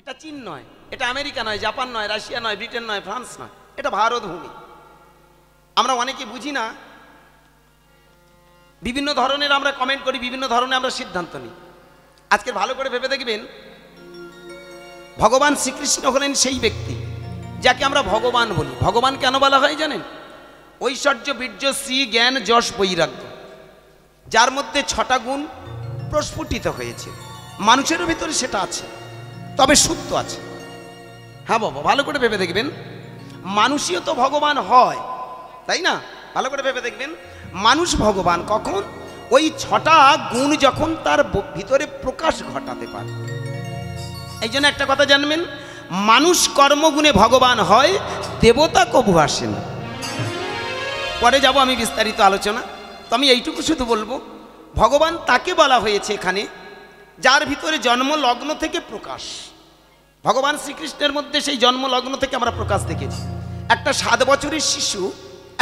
এটা চীন নয়, এটা আমেরিকা নয়, জাপান নয়, রাশিয়া নয়, ব্রিটেন নয়, ফ্রান্স নয়, এটা ভারত ভূমি। আমরা অনেকে বুঝি না, বিভিন্ন ধরনের আমরা কমেন্ট করি, বিভিন্ন ধরনের আমরা সিদ্ধান্ত নিই। আজকে ভালো করে ভেবে দেখবেন, ভগবান শ্রীকৃষ্ণ হলেন সেই ব্যক্তি যাকে আমরা ভগবান বলি। ভগবান কেন বলা হয় জানেন? ঐশ্বর্য, বীর্য, শ্রী, জ্ঞান, যশ, বৈরাগ্য, যার মধ্যে 6টা গুণ প্রস্ফুটিত হয়েছে। মানুষের ভিতরে সেটা আছে, তবে শুদ্ধ আছে। হ্যাঁ বাবা, ভালো করে ভেবে দেখবেন, মানুষই তো ভগবান হয়, তাই না? ভালো করে ভেবে দেখবেন, মানুষ ভগবান কখন? ওই 6টা গুণ যখন তার ভিতরে প্রকাশ ঘটাতে পারে। এই জন্য একটা কথা জানবেন, মানুষ কর্মগুণে ভগবান হয়, দেবতা কবু আসেন। পরে যাব আমি বিস্তারিত আলোচনা। তো আমি এইটুকু শুধু বলবো, ভগবান তাকে বলা হয়েছে এখানে যার ভিতরে জন্ম লগ্ন থেকে প্রকাশ। ভগবান শ্রীকৃষ্ণের মধ্যে সেই জন্ম লগ্ন থেকে আমরা প্রকাশ দেখেছি। একটা 7 বছরের শিশু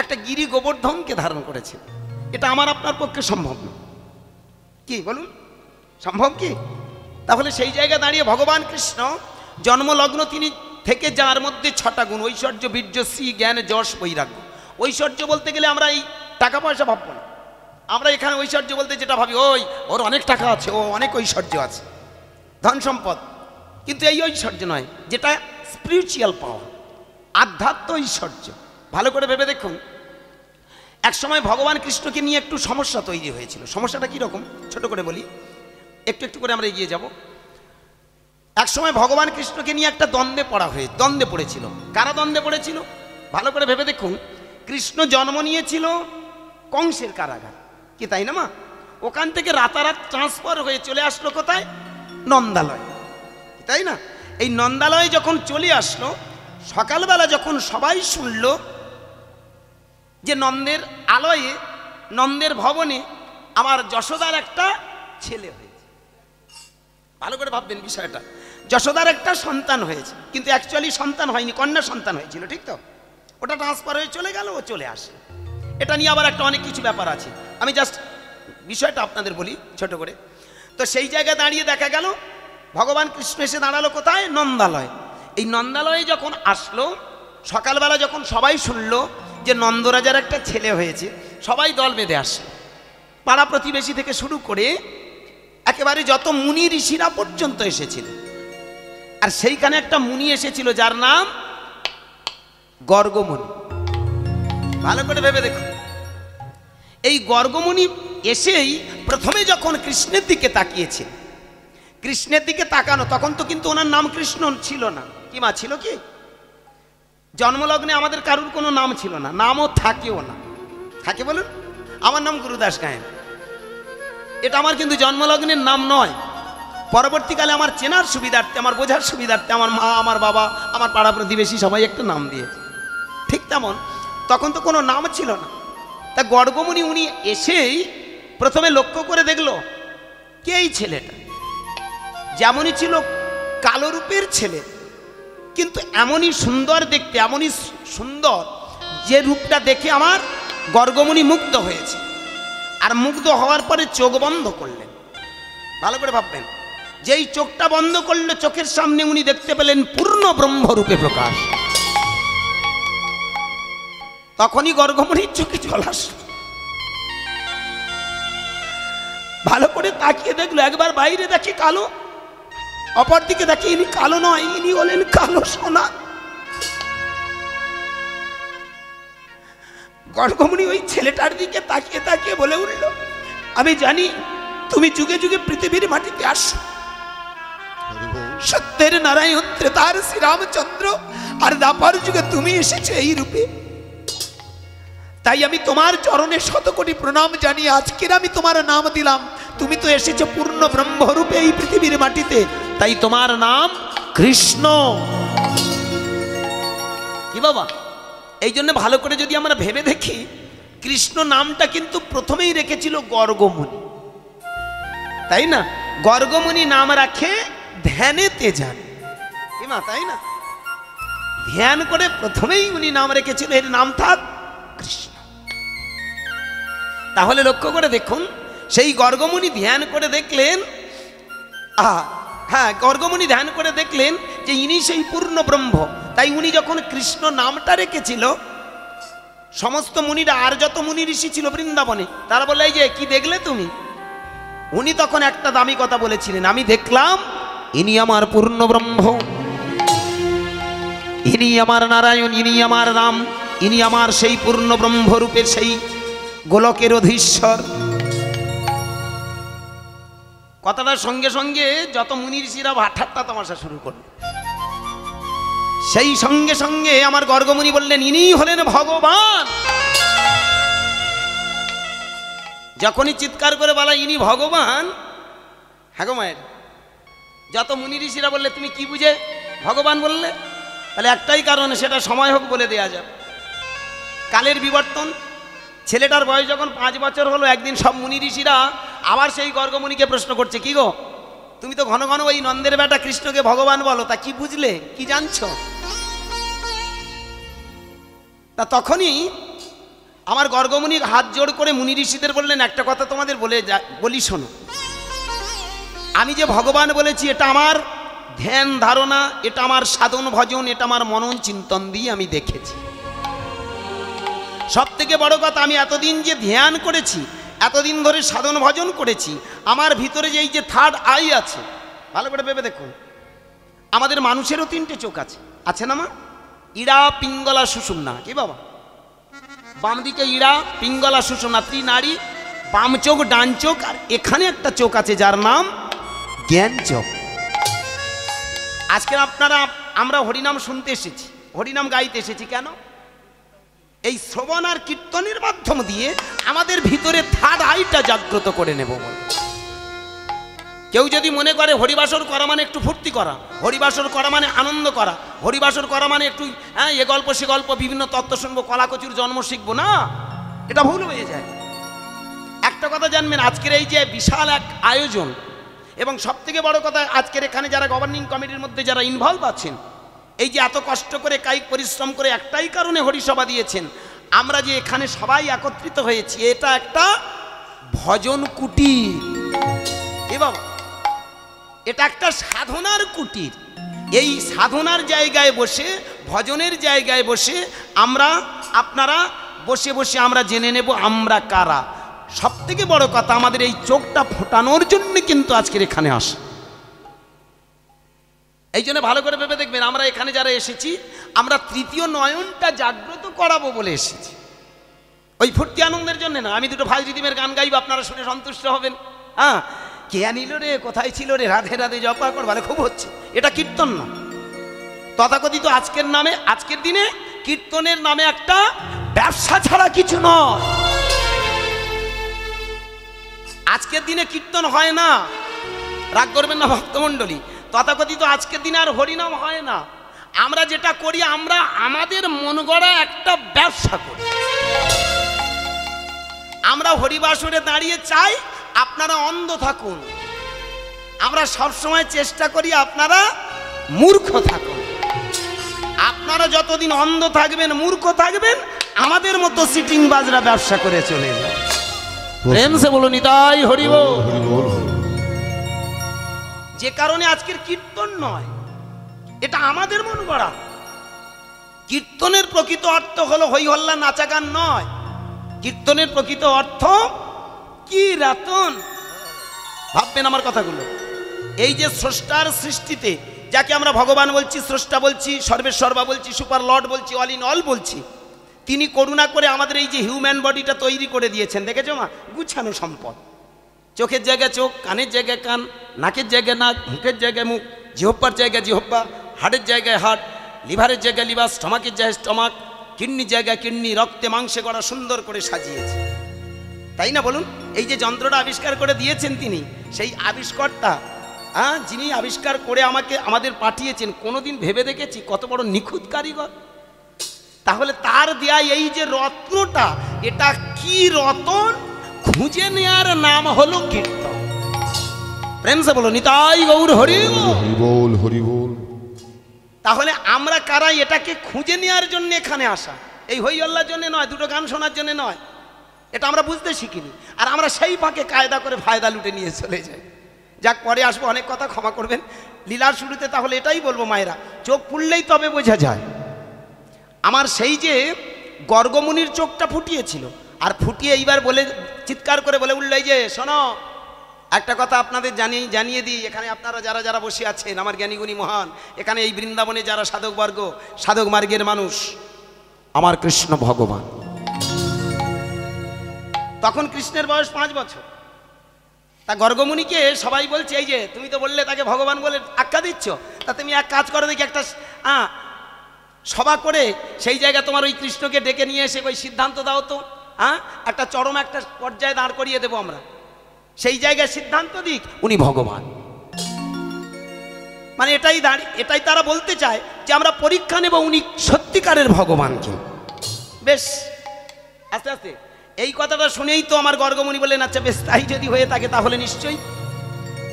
একটা গিরি গোবর্ধনকে ধারণ করেছে, এটা আমার আপনার পক্ষে সম্ভব না। কি বলুন, সম্ভব কি? তাহলে সেই জায়গায় দাঁড়িয়ে ভগবান কৃষ্ণ জন্মলগ্ন তিনি থেকে যার মধ্যে 6টা গুণ, ঐশ্বর্য, বীর্য, শ্রী, জ্ঞান, যশ, বৈরাগ্য। ঐশ্বর্য বলতে গেলে আমরা এই টাকা পয়সা ভাববো না। আমরা এখানে ঐশ্বর্য বলতে যেটা ভাবি, ওর অনেক টাকা আছে, ও অনেক ঐশ্বর্য আছে, ধন সম্পদ। কিন্তু এই ঐশ্বর্য নয়, যেটা স্পিরিচুয়াল পাওয়ার, আধ্যাত্ম ঐশ্বর্য। ভালো করে ভেবে দেখুন, এক সময় ভগবান কৃষ্ণকে নিয়ে একটু সমস্যা তৈরি হয়েছিল। সমস্যাটা কীরকম ছোট করে বলি, একটু একটু করে আমরা এগিয়ে যাব। এক সময় ভগবান কৃষ্ণকে নিয়ে একটা দ্বন্দ্বে পড়েছিল। কারা দ্বন্দ্বে পড়েছিল? ভালো করে ভেবে দেখুন, কৃষ্ণ জন্ম নিয়েছিল কংসের কারাগার, কি তাই না মা? ওখান থেকে রাতারাত ট্রান্সফার হয়ে চলে আসলো কোথায়? নন্দালয়, তাই না? এই নন্দালয়ে যখন চলে আসলো, সকালবেলা যখন সবাই শুনল যে নন্দের আলয়ে, নন্দের ভবনে আমার যশোদার একটা ছেলে হয়েছে। ভালো করে ভাববেন বিষয়টা, যশোদার একটা সন্তান হয়েছে, কিন্তু অ্যাকচুয়ালি সন্তান হয়নি, কন্যা সন্তান হয়েছিল, ঠিক তো? ওটা ট্রান্সফার হয়ে চলে গেল, ও চলে আসে। এটা নিয়ে আবার একটা অনেক কিছু ব্যাপার আছে, আমি জাস্ট বিষয়টা আপনাদের বলি ছোট করে। তো সেই জায়গায় দাঁড়িয়ে দেখা গেল ভগবান কৃষ্ণ এসে দাঁড়ালো কোথায়? নন্দালয়। এই নন্দালয়ে যখন আসলো, সকালবেলা যখন সবাই শুনলো যে নন্দরাজার একটা ছেলে হয়েছে, সবাই দল বেঁধে আসলো। পাড়া প্রতিবেশী থেকে শুরু করে একেবারে যত মুনি ঋষিরা পর্যন্ত এসেছিল। আর সেইখানে একটা মুনি এসেছিল যার নাম গর্গমুনি। ভালো করে ভেবে দেখুন, এই গর্গমুনি এসেই প্রথমে যখন কৃষ্ণের দিকে তাকিয়েছে, কৃষ্ণের দিকে তাকানো, তখন তো কিন্তু ওনার নাম কৃষ্ণ ছিল না। কি মা, ছিল কি? জন্মলগ্নে আমাদের কারুর কোনো নাম ছিল না, নামও থাকেও না। থাকে বলুন? আমার নাম গুরুদাস গায়েন, এটা আমার কিন্তু জন্মলগ্নের নাম নয়। পরবর্তীকালে আমার চেনার সুবিধার্থে, আমার বোঝার সুবিধার্থে আমার মা, আমার বাবা, আমার পাড়া প্রতিবেশী সবাই একটা নাম দিয়েছে। ঠিক তেমন তখন তো কোনো নাম ছিল না। তা গর্গমুনি উনি এসেই প্রথমে লক্ষ্য করে দেখলো কে এই ছেলেটা। যেমনই ছিল কালো রূপের ছেলে, কিন্তু এমনই সুন্দর দেখতে, এমনই সুন্দর যে রূপটা দেখে আমার গর্গমুনি মুগ্ধ হয়েছে। আর মুগ্ধ হওয়ার পরে চোখ বন্ধ করলেন। ভালো করে ভাববেন, যেই চোখটা বন্ধ করলো, চোখের সামনে উনি দেখতে পেলেন পূর্ণ ব্রহ্মরূপে প্রকাশ। তখনই গর্গমুনির চোখে জল আসলো। ভালো করে তাকিয়ে দেখলো, একবার বাইরে দেখে কালো, অপর দিকে দেখে ইনি কালো নয়, ইনি হলেন কালো সোনা। গর্গমুনি ওই ছেলেটার দিকে তাকিয়ে তাকিয়ে বলে উঠল, আমি জানি তুমি যুগে যুগে পৃথিবীর মাটিতে আসো। সত্যের নারায়ণ ত্রেতার শ্রীরামচন্দ্র, আর দ্বাপর যুগে তুমি এসেছো এই রূপে। তাই আমি তোমার চরণে শতকোটি প্রণাম জানিয়ে আজকের আমি তোমার নাম দিলাম। তুমি তো এসেছো পূর্ণ ব্রহ্মরূপে এই পৃথিবীর মাটিতে, তাই তোমার নাম কৃষ্ণ। কি বাবা, এই জন্য ভালো করে যদি আমরা ভেবে দেখি, কৃষ্ণ নামটা কিন্তু প্রথমেই রেখেছিল গর্গমুনি, তাই না? গর্গমুনি নাম রাখে ধ্যানেতে যান, কি মা, তাই না? ধ্যান করে প্রথমেই উনি নাম রেখেছিল, এর নাম থাক কৃষ্ণ। তাহলে লক্ষ্য করে দেখুন, সেই গর্গমুনি ধ্যান করে দেখলেন, হ্যাঁ, গর্গমুনি ধ্যান করে দেখলেন যে ইনি সেই পূর্ণ ব্রহ্ম। তাই উনি যখন কৃষ্ণ নামটা রেখেছিল, সমস্ত মুনিরা আর যত মুনি ঋষি ছিল বৃন্দাবনে, তারা বলে, এই যে কি দেখলে তুমি? উনি তখন একটা দামি কথা বলেছিলেন, আমি দেখলাম ইনি আমার পূর্ণ ব্রহ্ম, ইনি আমার নারায়ণ, ইনি আমার রাম, ইনি আমার সেই পূর্ণ ব্রহ্মরূপের সেই গোলকের অধীশ্বর। কথাটার সঙ্গে সঙ্গে যত মুনি ঋষিরা ঠাট্টা তামাশা শুরু করল। সেই সঙ্গে সঙ্গে আমার গর্গমুনি বললেন, ইনি হলেন ভগবান। যখনই চিৎকার করে বলা ইনি ভগবান, হ্যাঁ গো মায়ের, যত মুনি ঋষিরা বললে তুমি কি বুঝে ভগবান বললে? তাহলে একটাই কারণ, সেটা সময় হোক বলে দেয়া যাবে। কালের বিবর্তন, ছেলেটার বয়স যখন 5 বছর হলো, একদিন সব মুনি ঋষিরা আবার সেই গর্গমুনিকে প্রশ্ন করছে, কি গো তুমি তো ঘন ঘন ওই নন্দের বেটা কৃষ্ণকে ভগবান বলো, তা কি বুঝলে, কি জানছো? তা তখনই আমার গর্গমুনি হাত জোড় করে মুনি ঋষিদের বললেন, একটা কথা তোমাদের বলি শোনো, আমি যে ভগবান বলেছি এটা আমার ধ্যান ধারণা, এটা আমার সাধন ভজন, এটা আমার মনন চিন্তন দিয়ে আমি দেখেছি। সব থেকে বড় কথা, আমি এতদিন যে ধ্যান করেছি, এতদিন ধরে সাধন ভজন করেছি, আমার ভিতরে যে এই যে থার্ড আই আছে, ভালো করে ভেবে দেখুন, আমাদের মানুষেরও 3টে চোখ আছে, আছে না মা? ইড়া, পিঙ্গলা, সুষুম্না। কি বাবা? বাম দিকে ইড়া, পিঙ্গলা, সুষুম্না, ত্রিনাড়ি, বাম চোখ, ডান চোখ, আর এখানে একটা চোখ আছে যার নাম জ্ঞান চোখ। আজকে আমরা হরিনাম শুনতে এসেছি, হরিনাম গাইতে এসেছি, কেন? এই শ্রবণ আর কীর্তনের মাধ্যম দিয়ে আমাদের ভিতরে থার্ড আইটা জাগ্রত করে নেব বলে। কেউ যদি মনে করে হরিবাসর করা মানে একটু ফুর্তি করা, হরিবাসর করা মানে আনন্দ করা, হরিবাসর করা মানে একটু এ গল্প সে গল্প, বিভিন্ন তত্ত্ব শুনবো, কলাকচুর জন্ম শিখবো, না, এটা ভুল হয়ে যায়। একটা কথা জানবেন, আজকের এই যে বিশাল এক আয়োজন, এবং সব থেকে বড় কথা, আজকের এখানে যারা গভর্নিং কমিটির মধ্যে যারা ইনভলভ আছেন, এই যে এত কষ্ট করে কায়িক পরিশ্রম করে একটাই কারণে হরিসভা দিয়েছেন, আমরা যে এখানে সবাই একত্রিত হয়েছি, এটা একটা ভজন কুটির। এ বাবা, এটা একটা সাধনার কুটির। এই সাধনার জায়গায় বসে, ভজনের জায়গায় বসে আপনারা বসে বসে আমরা জেনে নেব আমরা কারা। সব থেকে বড় কথা, আমাদের এই চোখটা ফোটানোর জন্য কিন্তু আজকের এখানে আসে। এই জন্য ভালো করে ভেবে দেখবেন, আমরা এখানে যারা এসেছি, আমরা তৃতীয় নয়নটা জাগ্রত করাবো বলে এসেছি, ওই ফুর্তি আনন্দের জন্য না। আমি দুটো ভাই রিদিমের গান গাইব, আপনারা শুনে সন্তুষ্ট হবেন। হ্যাঁ, কে আনিল রে, কোথায় ছিল রে, রাধে রাধে জপা কর, ভালো খুব হচ্ছে, এটা কীর্তন না। তথাকথিত আজকের দিনে কীর্তনের নামে একটা ব্যবসা ছাড়া কিছু নয়। আজকের দিনে কীর্তন হয় না, রাগ করবেন না ভক্তমণ্ডলী, তথাকথিত আজকের দিনে আর হরিনাম হয় না। আমরা যেটা করি, আমরা আমাদের মন গড়া একটা ব্যবসা করি। আমরা হরিবাসরে দাঁড়িয়ে চাই আপনারা অন্ধ থাকুন, আমরা সবসময় চেষ্টা করি আপনারা মূর্খ থাকুন। আপনারা যতদিন অন্ধ থাকবেন, মূর্খ থাকবেন, আমাদের মতো সিটিং বাজরা ব্যবসা করে চলে যায়। প্রেম সে বলো নিতাই হরি বল। যে কারণে আজকের কীর্তন নয়, এটা আমাদের মন গড়া। কীর্তনের প্রকৃত অর্থ হলো হই হল্লা নাচা গান নয়, কীর্তনের প্রকৃত অর্থ কি রাতন। ভাববেন আমার কথাগুলো। এই যে স্রষ্টার সৃষ্টিতে, যাকে আমরা ভগবান বলছি, স্রষ্টা বলছি, সর্বেশ্বর্বা বলছি, সুপার লর্ড বলছি, অল ইন অল বলছি, তিনি করুণা করে আমাদের এই যে হিউম্যান বডিটা তৈরি করে দিয়েছেন। দেখেছো মা, গুছানো সম্পদ। চোখের জায়গায় চোখ, কানের জায়গায় কান, নাকের জায়গায় নাক, মুখের জায়গায় মুখ, জিহ্বার জায়গায় জিহ্বা, হাড়ের জায়গায় হাড়, লিভারের জায়গায় লিভার, স্টমাকের জায়গায় স্টমাক, কিডনির জায়গায় কিডনি, রক্তে মাংসে গড়া সুন্দর করে সাজিয়েছে, তাই না বলুন? এই যে যন্ত্রটা আবিষ্কার করে দিয়েছেন তিনি, সেই আবিষ্কর্তা, যিনি আবিষ্কার করে আমাদের পাঠিয়েছেন, কোনোদিন ভেবে দেখেছি কত বড় নিখুঁত কারিগর? তাহলে তার দেয়া এই যে রত্নটা, এটা কি রতন, খুঁজে নেয়ার নাম হলো কীর্তন। প্রেম সে বলো নিতাই গৌর হরি বল, হরি বল। তাহলে আমরা কারা? এটাকে খুঁজে নেওয়ার জন্য এখানে আসা, এই হই হল্লার জন্য নয়, দুটো গান শোনার জন্য নয়। এটা আমরা বুঝতে শিখিনি, আর আমরা সেই ফাঁকে কায়দা করে ফায়দা লুটে নিয়ে চলে যাই। যাক, পরে আসবো, অনেক কথা, ক্ষমা করবেন। লীলার শুরুতে তাহলে এটাই বলবো মায়েরা, চোখ ফুললেই তবে বোঝা যায়। আমার সেই যে গর্গমুনির চোখটা ফুটিয়েছিল, আর ফুটিয়ে এইবার বলে চিৎকার করে বলে উঠল, এই যে শোনো, একটা কথা আপনাদের জানিয়ে দিই, এখানে আপনারা যারা যারা বসে আছেন আমার জ্ঞানীগুণী মহান, এখানে এই বৃন্দাবনে যারা সাধকবর্গ, সাধক মার্গের মানুষ, আমার কৃষ্ণ ভগবান। তখন কৃষ্ণের বয়স 5 বছর। তা গর্গমুনিকে সবাই বলছে, এই যে তুমি তো বললে তাকে ভগবান বলে আখ্যা দিচ্ছ, তা তুমি এক কাজ করো দেখি, একটা সভা করে সেই জায়গায় তোমার ওই কৃষ্ণকে ডেকে নিয়ে এসে ওই সিদ্ধান্ত দাও তো, একটা চরম একটা পর্যায়ে দাঁড় করিয়ে দেবো আমরা, সেই জায়গায় সিদ্ধান্ত দিক উনি ভগবান। মানে এটাই তারা বলতে চায় যে আমরা পরীক্ষা নেব উনি সত্যিকারের ভগবানকে। বেশ, আস্তে আস্তে এই কথাটা শুনেই তো আমার গর্গমুনি বললেন, আচ্ছা বেশ, তাই যদি হয়ে থাকে তাহলে নিশ্চয়ই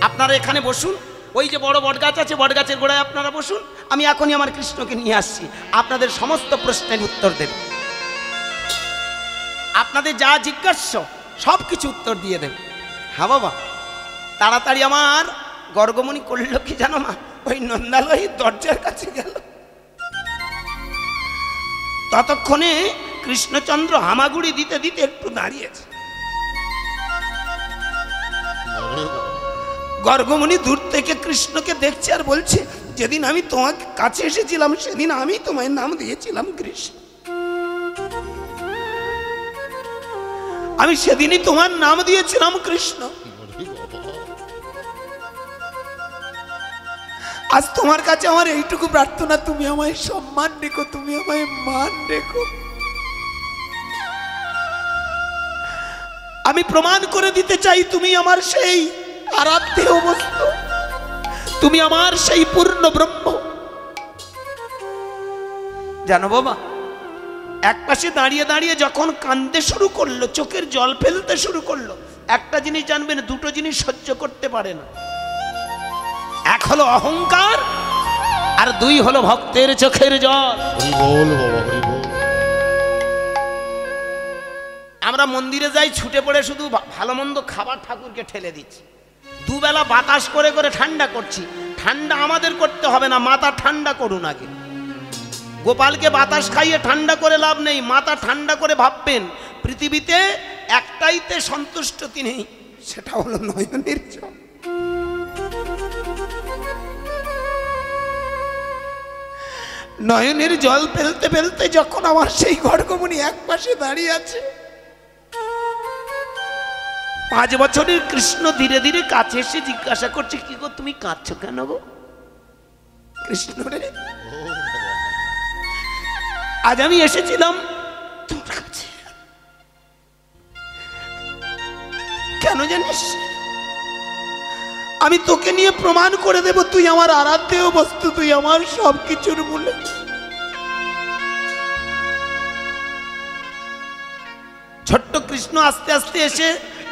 আপনারা এখানে বসুন, ওই যে বড় বটগাছ আছে, বটগাছের গোড়ায় আপনারা বসুন, আমি এখনই আমার কৃষ্ণকে নিয়ে আসছি, আপনাদের সমস্ত প্রশ্নের উত্তর দেব, আপনাদের যা জিজ্ঞাস্য সব কিছু উত্তর দিয়ে দেব। হ্যাঁ বাবা। তাড়াতাড়ি আমার গর্গমুনি করল কি জানো মা, ওই নন্দালয়ের দরজার কাছে গেল। ততক্ষণে কৃষ্ণচন্দ্র হামাগুড়ি দিতে দিতে একটু দাঁড়িয়েছে। গর্গমুনি দূর থেকে কৃষ্ণকে দেখছে আর বলছে, যেদিন আমি তোমার কাছে এসেছিলাম সেদিন আমি তোমায় নাম দিয়েছিলাম কৃষ্ণ, আমি সেদিনই তোমার নাম দিয়েছিলাম কৃষ্ণ। আজ তোমার কাছে আমার এইটুকু প্রার্থনা, তুমি আমায় সম্মান রেখো, তুমি আমায় মান রেখো। আমি প্রমাণ করে দিতে চাই তুমি আমার সেই আরাধ্য বস্তু, তুমি আমার সেই পূর্ণ ব্রহ্ম। জানো বাবা, এক পাশে দাঁড়িয়ে দাঁড়িয়ে যখন কাঁদতে শুরু করলো, চোখের জল ফেলতে শুরু করলো, একটা জিনিস জানবেন, দুটো জিনিস সহ্য করতে পারে না, এক হলো অহংকার, আর 2 হলো ভক্তের চোখের জল। আমরা মন্দিরে যাই, ছুটে পড়ে শুধু ভালো মন্দ খাবার ঠাকুরকে ঠেলে দিচ্ছি, দুবেলা বাতাস করে করে ঠান্ডা করছি। ঠান্ডা আমাদের করতে হবে না, মাথা ঠান্ডা করুন আগে। গোপালকে বাতাস খাইয়ে ঠান্ডা করে লাভ নেই, মাথা ঠান্ডা করে ভাববেন পৃথিবীতে একটাইতে সন্তুষ্ট তিনি, সেটা হলো নয়নের জল। নয়নের জল ফেলতে ফেলতে যখন আমার সেই গর্গমুনি এক পাশে দাঁড়িয়ে আছে, 5 বছরের কৃষ্ণ ধীরে ধীরে কাছে এসে জিজ্ঞাসা করছে, কি গো তুমি কাঁদছো কেন গো? কৃষ্ণ রে, আজ আমি এসেছিলাম তোর কাছে, কেন জানিস? আমি তোকে নিয়ে প্রমাণ করে দেব তুই আমার আরাধ্য বস্তু, তুই আমার সবকিছুর মূলে। ছোট্ট কৃষ্ণ আস্তে আস্তে এসে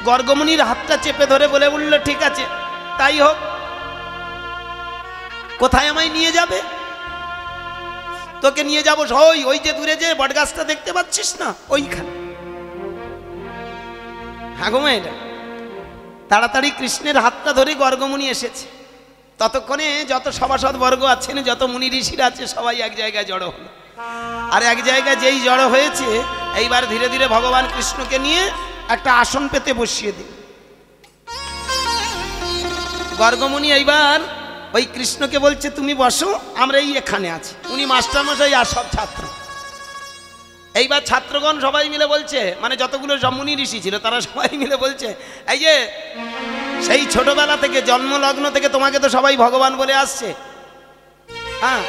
গর্গমুনির হাতটা চেপে ধরে বলে বলল, ঠিক আছে তাই হোক, কোথায় আমায় নিয়ে যাবে? তোকে নিয়ে যাবো ওই যে দূরে যে বটগাছটা দেখতে পাচ্ছিস না, ওইখানে। হ্যাঁ গো মেয়েটা, তাড়াতাড়ি কৃষ্ণের হাতটা ধরে গর্গমুনি এসেছে। ততক্ষণে যত সভাসদ বর্গ আছেন, যত মুনি ঋষিরা আছে, সবাই এক জায়গায় জড়ো হলো। আর এক জায়গায় যেই জড়ো হয়েছে, এইবার ধীরে ধীরে ভগবান কৃষ্ণকে নিয়ে একটা আসন পেতে বসিয়ে দিল। গর্গমুনি এইবার ওই কৃষ্ণকে বলছে, তুমি বসো, আমরা এই এখানে আছি। উনি মাস্টারমশাই আর সব ছাত্র। এইবার ছাত্রগণ সবাই মিলে বলছে, মানে যতগুলো মুনি ঋষি ছিল তারা সবাই মিলে বলছে, এই যে সেই ছোটবেলা থেকে জন্মলগ্ন থেকে তোমাকে তো সবাই ভগবান বলে আসছে, হ্যাঁ,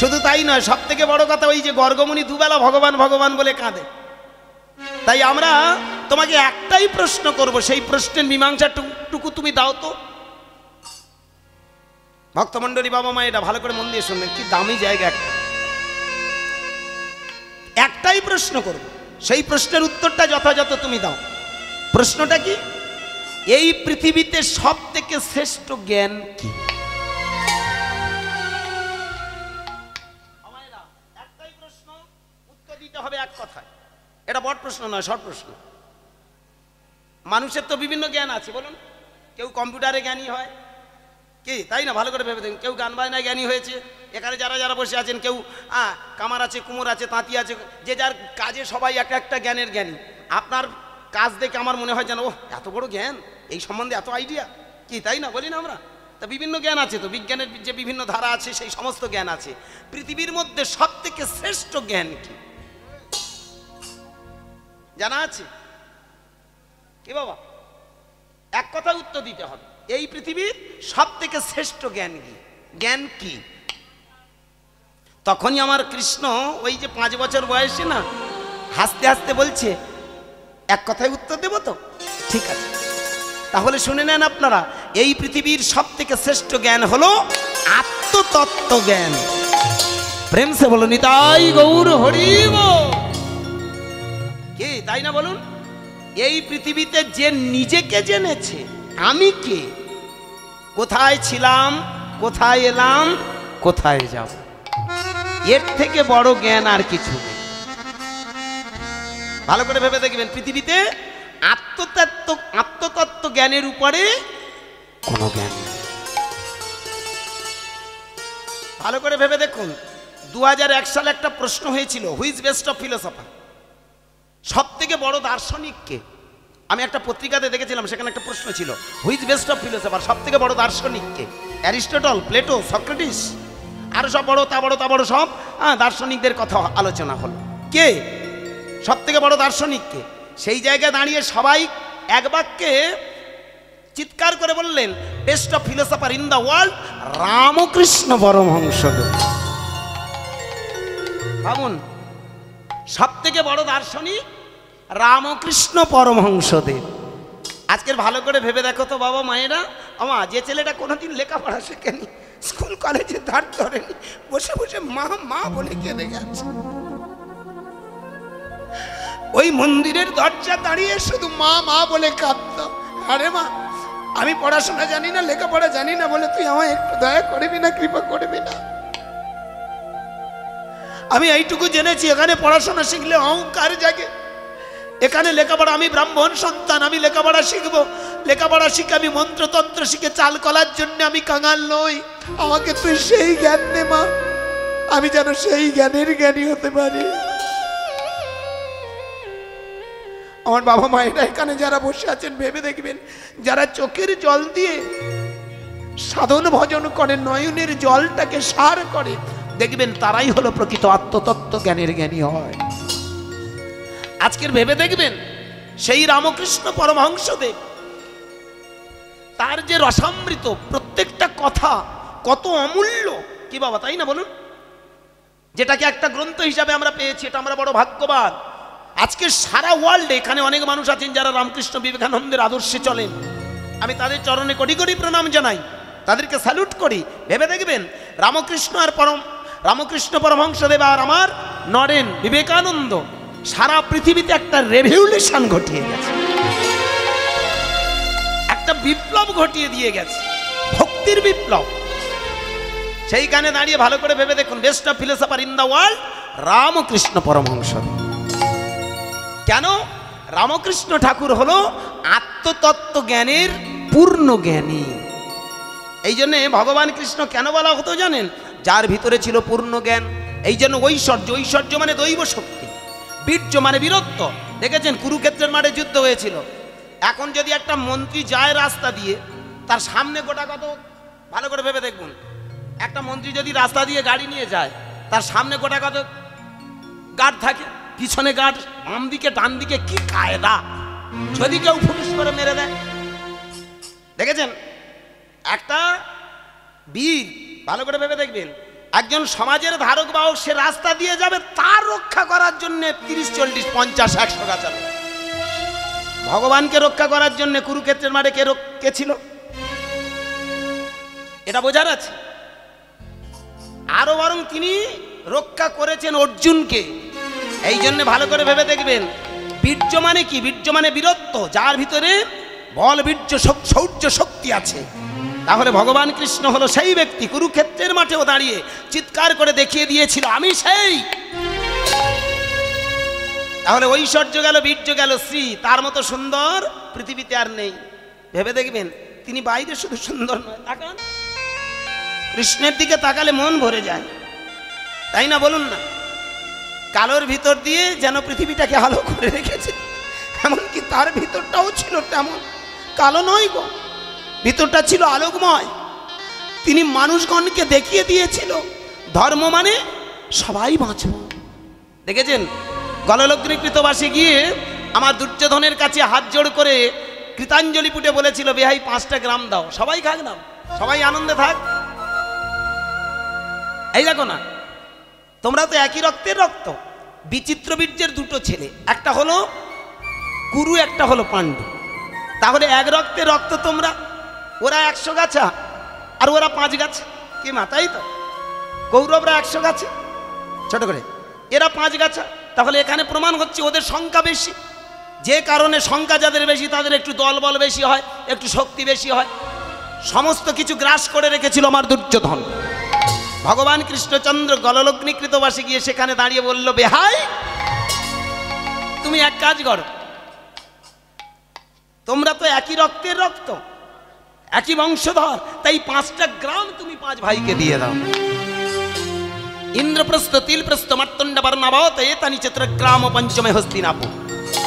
শুধু তাই নয়, সব থেকে বড় কথা ওই যে গর্গমুনি দুবেলা ভগবান ভগবান বলে কাঁদে। তাই আমরা তোমাকে একটাই প্রশ্ন করব, সেই প্রশ্নের মীমাংসাটুকু তুমি দাও তো। ভক্তমণ্ডলী বাবা মা, এটা ভালো করে মন দিয়ে শুনবেন, কি দামি জায়গা। একটাই প্রশ্ন করব, সেই প্রশ্নের উত্তরটা যথাযথ তুমি দাও। প্রশ্নটা কি? এই পৃথিবীতে সব থেকে শ্রেষ্ঠ জ্ঞান কি? একটাই প্রশ্ন, উত্তর দিতে হবে এক কথায়। এটা বড় প্রশ্ন নয়, শর্ট প্রশ্ন। মানুষের তো বিভিন্ন জ্ঞান আছে, বলুন। কেউ কম্পিউটারে জ্ঞানী হয়, কি তাই না? ভালো করে ভেবে দেখুন, কেউ গান বাজনায় জ্ঞানী হয়েছে, এখানে যারা যারা বসে আছেন, কেউ কামার আছে, কুমোর আছে, তাঁতি আছে, যে যার কাজে সবাই এক একটা জ্ঞানের জ্ঞানী। আপনার কাজ দেখে আমার মনে হয় যেন ও এত বড় জ্ঞান, এই সম্বন্ধে এত আইডিয়া, কি তাই না? বলি না আমরা? তা বিভিন্ন জ্ঞান আছে, তো বিজ্ঞানের যে বিভিন্ন ধারা আছে সেই সমস্ত জ্ঞান আছে। পৃথিবীর মধ্যে সব থেকে শ্রেষ্ঠ জ্ঞান কি জানা আছে কি বাবা? এক কথা উত্তর দিতে হবে, এই পৃথিবীর সব থেকে শ্রেষ্ঠ জ্ঞান কি? জ্ঞান কি? তখনই আমার কৃষ্ণ ওই যে 5 বছর বয়সে না হাসতে হাসতে বলছে, এক কথায় উত্তর দেব তো? ঠিক আছে, তাহলে শুনে নেন আপনারা, এই পৃথিবীর সব থেকে শ্রেষ্ঠ জ্ঞান হলো আত্মতত্ত্ব জ্ঞান। প্রেম সে বলো নিতাই গৌর হরি বল। কি তাই না বলুন? এই পৃথিবীতে যে নিজেকে জেনেছে, আমি কে, কোথায় ছিলাম, কোথায় এলাম, কোথায় যাব, এর থেকে বড় জ্ঞান আর কিছু নেই। ভালো করে ভেবে দেখবেন, পৃথিবীতে আত্মতত্ত্ব জ্ঞানের উপরে কোনো জ্ঞান নেই। ভালো করে ভেবে দেখুন, 2001 সালে একটা প্রশ্ন হয়েছিল, হুইজ বেস্ট অফ ফিলোসফার, সব থেকে বড় দার্শনিক কে? আমি একটা পত্রিকাতে দেখেছিলাম, সেখানে একটা প্রশ্ন ছিল, হুইজ বেস্ট অফ ফিলোসফার, সব থেকে বড় দার্শনিক কে? অ্যারিস্টটল, প্লেটো, সক্রেটিস, আরো সব বড় তা বড় সব দার্শনিকদের কথা আলোচনা হলো। কে সব থেকে বড় দার্শনিক কে? সেই জায়গায় দাঁড়িয়ে সবাই এক বাক্যে চিৎকার করে বললেন, best of philosopher in the world Ramakrishna Paramhansadev. ভাবুন, সব থেকে বড় দার্শনিক রামকৃষ্ণ পরমহংসদেব। আজকের ভালো করে ভেবে দেখো তো বাবা মায়েরা, আমা যে ছেলেটা কোনোদিন লেখাপড়া শেখেনি, স্কুল কলেজে ধার ধরেনি, বসে বসে মা মা বলে কেঁদে গেছে, ওই মন্দিরের দরজা দাঁড়িয়ে শুধু মা মা বলে কাঁদত। আরে মা, আমি পড়াশোনা জানি না, লেখাপড়া জানি না বলে তুই আমায় একটু দয়া করবি না, কৃপা করবি না? আমি এইটুকু জেনেছি, এখানে পড়াশোনা শিখলে অহংকার জাগে, এখানে লেখাপড়া, আমি ব্রাহ্মণ সন্তান, আমি লেখাপড়া শিখবো, লেখাপড়া শিখে আমি মন্ত্রতন্ত্র শিখে চাল কলার জন্য আমি কাঙাল নই, আমাকে তুই সেই জ্ঞান দে মা, আমি যেন সেই জ্ঞানের জ্ঞানী হতে পারি। আমার বাবা মায়েরা এখানে যারা বসে আছেন, ভেবে দেখবেন, যারা চোখের জল দিয়ে সাধন ভজন করে, নয়নের জলটাকে সার করে, দেখবেন তারাই হলো প্রকৃত আত্মতত্ত্ব জ্ঞানের জ্ঞানী হয়। আজকের ভেবে দেখবেন, সেই রামকৃষ্ণ পরমহংসদেব, তার যে রসামৃত প্রত্যেকটা কথা কত অমূল্য, কি বাবা তাই না বলুন? যেটাকে একটা গ্রন্থ হিসাবে আমরা পেয়েছি, এটা আমরা বড় ভাগ্যবান। আজকে সারা ওয়ার্ল্ডে এখানে অনেক মানুষ আছেন যারা রামকৃষ্ণ বিবেকানন্দের আদর্শে চলেন, আমি তাদের চরণে কোটি কোটি প্রণাম জানাই, তাদেরকে স্যালুট করি। ভেবে দেখবেন, রামকৃষ্ণ পরমহংসদেব আর আমার নরেন বিবেকানন্দ সারা পৃথিবীতে একটা রেভলিউশন ঘটিয়ে গেছে, একটা বিপ্লব ঘটিয়ে দিয়ে গেছে, ভক্তির বিপ্লব। সেইখানে দাঁড়িয়ে ভালো করে ভেবে দেখুন, best of philosopher in the world Ramakrishna Paramhansadev. কেন? রামকৃষ্ণ ঠাকুর হলো আত্মতত্ত্ব জ্ঞানের পূর্ণ জ্ঞানী। এই জন্যে ভগবান কৃষ্ণ কেন বলা হতো জানেন? যার ভিতরে ছিল পূর্ণ জ্ঞান। এই জন্য ঐশ্বর্য মানে দৈব শক্তি, বীর্য মানে বীরত্ব। দেখেছেন কুরুক্ষেত্রের মাঠে যুদ্ধ হয়েছিল, এখন যদি একটা মন্ত্রী যায় রাস্তা দিয়ে, তার সামনে গোটা কত, ভালো করে ভেবে দেখুন, একটা মন্ত্রী যদি রাস্তা দিয়ে গাড়ি নিয়ে যায়, তার সামনে গোটা কত গার্ড থাকে, পিছনে গার্ড, বাম দিকে ডান দিকে, কি কায়দা! যদি কেউ ফুটুস করে মেরে দেয়, দেখেছেন? একটা বীর, ভালো করে ভেবে দেখবেন, একজন সমাজের ধারক বাহক, সে রাস্তা দিয়ে যাবে, তার রক্ষা করার জন্য 30, 40, 50, 100 গাছা। ভগবানকে রক্ষা করার জন্য কুরুক্ষেত্রের মাঠে কে ছিল? এটা বোঝার আছে। আরো বরং তিনি রক্ষা করেছেন অর্জুনকে। এই জন্য ভালো করে ভেবে দেখবেন, বীর্য মানে কি? বীর্য মানে বীরত্ব, যার ভিতরে বল, বীর্য, শৌর্য শক্তি আছে। তাহলে ভগবান কৃষ্ণ হলো সেই ব্যক্তি, কুরুক্ষেত্রের মাঠেও দাঁড়িয়ে চিৎকার করে দেখিয়ে দিয়েছিল, আমি সেই। তাহলে ঐশ্বর্য গেল, বীর্য গেল, শ্রী, তার মতো সুন্দর পৃথিবীতে আর নেই। ভেবে দেখবেন, তিনি বাইরে শুধু সুন্দর নয়, তাকান কৃষ্ণের দিকে তাকালে মন ভরে যায়, তাই না বলুন না? কালোর ভিতর দিয়ে যেন পৃথিবীটাকে আলো করে রেখেছে, এমনকি তার ভিতরটাও ছিল তেমন কালো নয় গো, ভিতরটা ছিল আলোকময়। তিনি মানুষগণকে দেখিয়ে দিয়েছিল ধর্ম মানে সবাই বাঁচব। দেখেছেন গললগ্নি কৃতবাসে গিয়ে আমার দুর্যোধনের কাছে হাত জোড় করে কৃতাঞ্জলি পুটে বলেছিল, বেহাই 5টা গ্রাম দাও, সবাই খাক না, সবাই আনন্দে থাক। এই দেখো না, তোমরা তো একই রক্তের রক্ত, বিচিত্র বীর্যের দুটো ছেলে, একটা হলো কুরু একটা হলো পাণ্ডু, তাহলে এক রক্তের রক্ত তোমরা। ওরা 100 গাছা আর ওরা 5 গাছ, কি মাতাই তো? কৌরবরা 100 গাছে ছোট করে, এরা 5 গাছা, তাহলে এখানে প্রমাণ হচ্ছে ওদের সংখ্যা বেশি। যে কারণে সংখ্যা যাদের বেশি তাদের একটু দলবল বেশি হয়, একটু শক্তি বেশি হয়। সমস্ত কিছু গ্রাস করে রেখেছিল আমার দুর্যোধন। ভগবান কৃষ্ণচন্দ্র গললগ্নি কৃতবাসে গিয়ে সেখানে দাঁড়িয়ে বলল, বেহাই তুমি এক কাজ করো, তোমরা তো একই রক্তের রক্ত, একই বংশধর, তাই 5টা গ্রাম তুমি 5 ভাইকে দিয়ে দাও। ইন্দ্রপ্রস্থ, তিলপ্রস্থ, মার্তণ্ড, বর্ণাবত, এতানি চিত্র গ্রাম পঞ্চমে হস্তিনাপুর,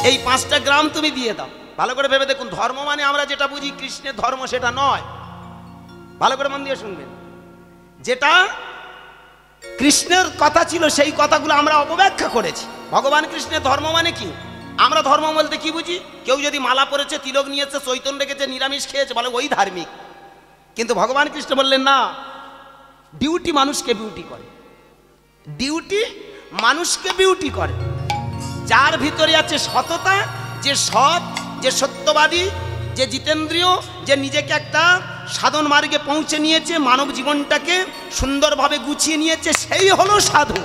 এই 5টা গ্রাম তুমি দিয়ে দাও। ভালো করে ভেবে দেখুন, ধর্ম মানে আমরা যেটা বুঝি কৃষ্ণের ধর্ম সেটা নয়। ভালো করে মন দিয়ে শুনবেন, যেটা কৃষ্ণের কথা ছিল সেই কথাগুলো আমরা অপব্যাখ্যা করেছি। ভগবান কৃষ্ণের ধর্ম মানে কি? আমরা ধর্ম বলতে কি বুঝি? কেউ যদি মালা পরেছে, তিলক নিয়েছে, চৈতন্য রেখেছে, নিরামিষ খেয়েছে, বলে ওই ধার্মিক। কিন্তু ভগবান কৃষ্ণ বললেন না, ডিউটি মানুষকে বিউটি করে, ডিউটি মানুষকে বিউটি করে। যার ভিতরে আছে সততা, যে সৎ, যে সত্যবাদী, যে জিতেন্দ্রীয়, যে নিজেকে একটা সাধন মার্গে পৌঁছে নিয়েছে, মানব জীবনটাকে সুন্দরভাবে গুছিয়ে নিয়েছে, সেই হলো সাধু,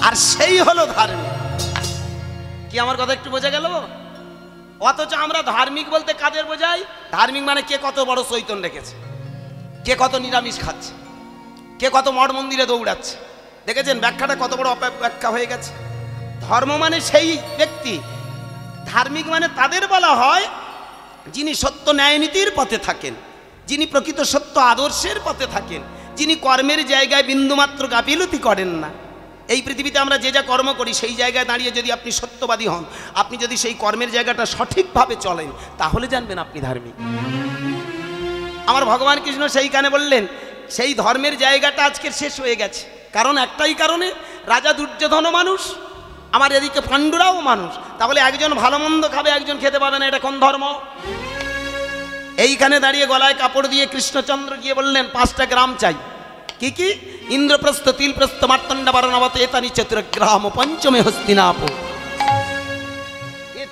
আর সেই হলো ধার্মিক। কি আমার কথা একটু বোঝা গেল? অথচ আমরা ধার্মিক বলতে কাদের বোঝাই? ধার্মিক মানে কে কত বড় চৈতন্য রেখেছে, কে কত নিরামিষ খাচ্ছে, কে কত মঠ মন্দিরে দৌড়াচ্ছে। দেখেছেন ব্যাখ্যাটা কত বড় অপব্যাখ্যা হয়ে গেছে। ধর্ম মানে সেই ব্যক্তি, ধার্মিক মানে তাদের বলা হয় যিনি সত্য ন্যায় নীতির পথে থাকেন, যিনি প্রকৃত সত্য আদর্শের পথে থাকেন, যিনি কর্মের জায়গায় বিন্দুমাত্র গাফিলতি করেন না। এই পৃথিবীতে আমরা যে যা কর্ম করি সেই জায়গায় দাঁড়িয়ে যদি আপনি সত্যবাদী হন, আপনি যদি সেই কর্মের জায়গাটা সঠিকভাবে চলেন, তাহলে জানবেন আপনি ধার্মিক। আমার ভগবান কৃষ্ণ সেইখানে বললেন সেই ধর্মের জায়গাটা আজকের শেষ হয়ে গেছে। কারণ একটাই কারণে, রাজা দুর্যোধনও মানুষ, আমার এদিকে পাণ্ডুরাও মানুষ, তাহলে একজন ভালো মন্দ খাবে, একজন খেতে পাবে না, এটা কোন ধর্ম? এইখানে দাঁড়িয়ে গলায় কাপড় দিয়ে কৃষ্ণচন্দ্র গিয়ে বললেন 5টা গ্রাম চাই। কি কি? ইন্দ্রপ্রস্থ, তিলপ্রস্থ, মার্তণ্ড, বর্ণাবত, এতানি চিত্র গ্রাম পঞ্চমে হস্তিনাপুর।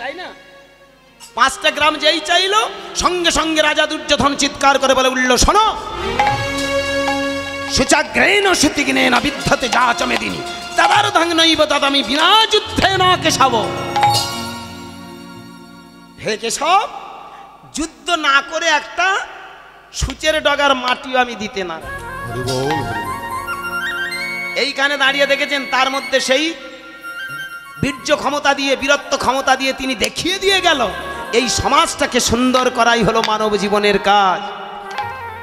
তাই না? 5টা গ্রাম যেই চাইলো, সঙ্গে সঙ্গে রাজা দুর্যোধন চিৎকার করে বলে উঠল, শোনো, শুচাগ্রেণ শুতিগ্নেন বিদ্ধতে যা চমেদিনী তদারধাং নৈব তদামি বিনা যুদ্ধে ন কেশব। হে কেশব, যুদ্ধ না করে একটা সূচের ডগার মাটিও আমি দিতে না। এইখানে দাঁড়িয়ে দেখেছেন তার মধ্যে সেই বীর্য ক্ষমতা দিয়ে, বীরত্ব ক্ষমতা দিয়ে তিনি দেখিয়ে দিয়ে গেল এই সমাজটাকে সুন্দর করাই হলো মানব জীবনের কাজ।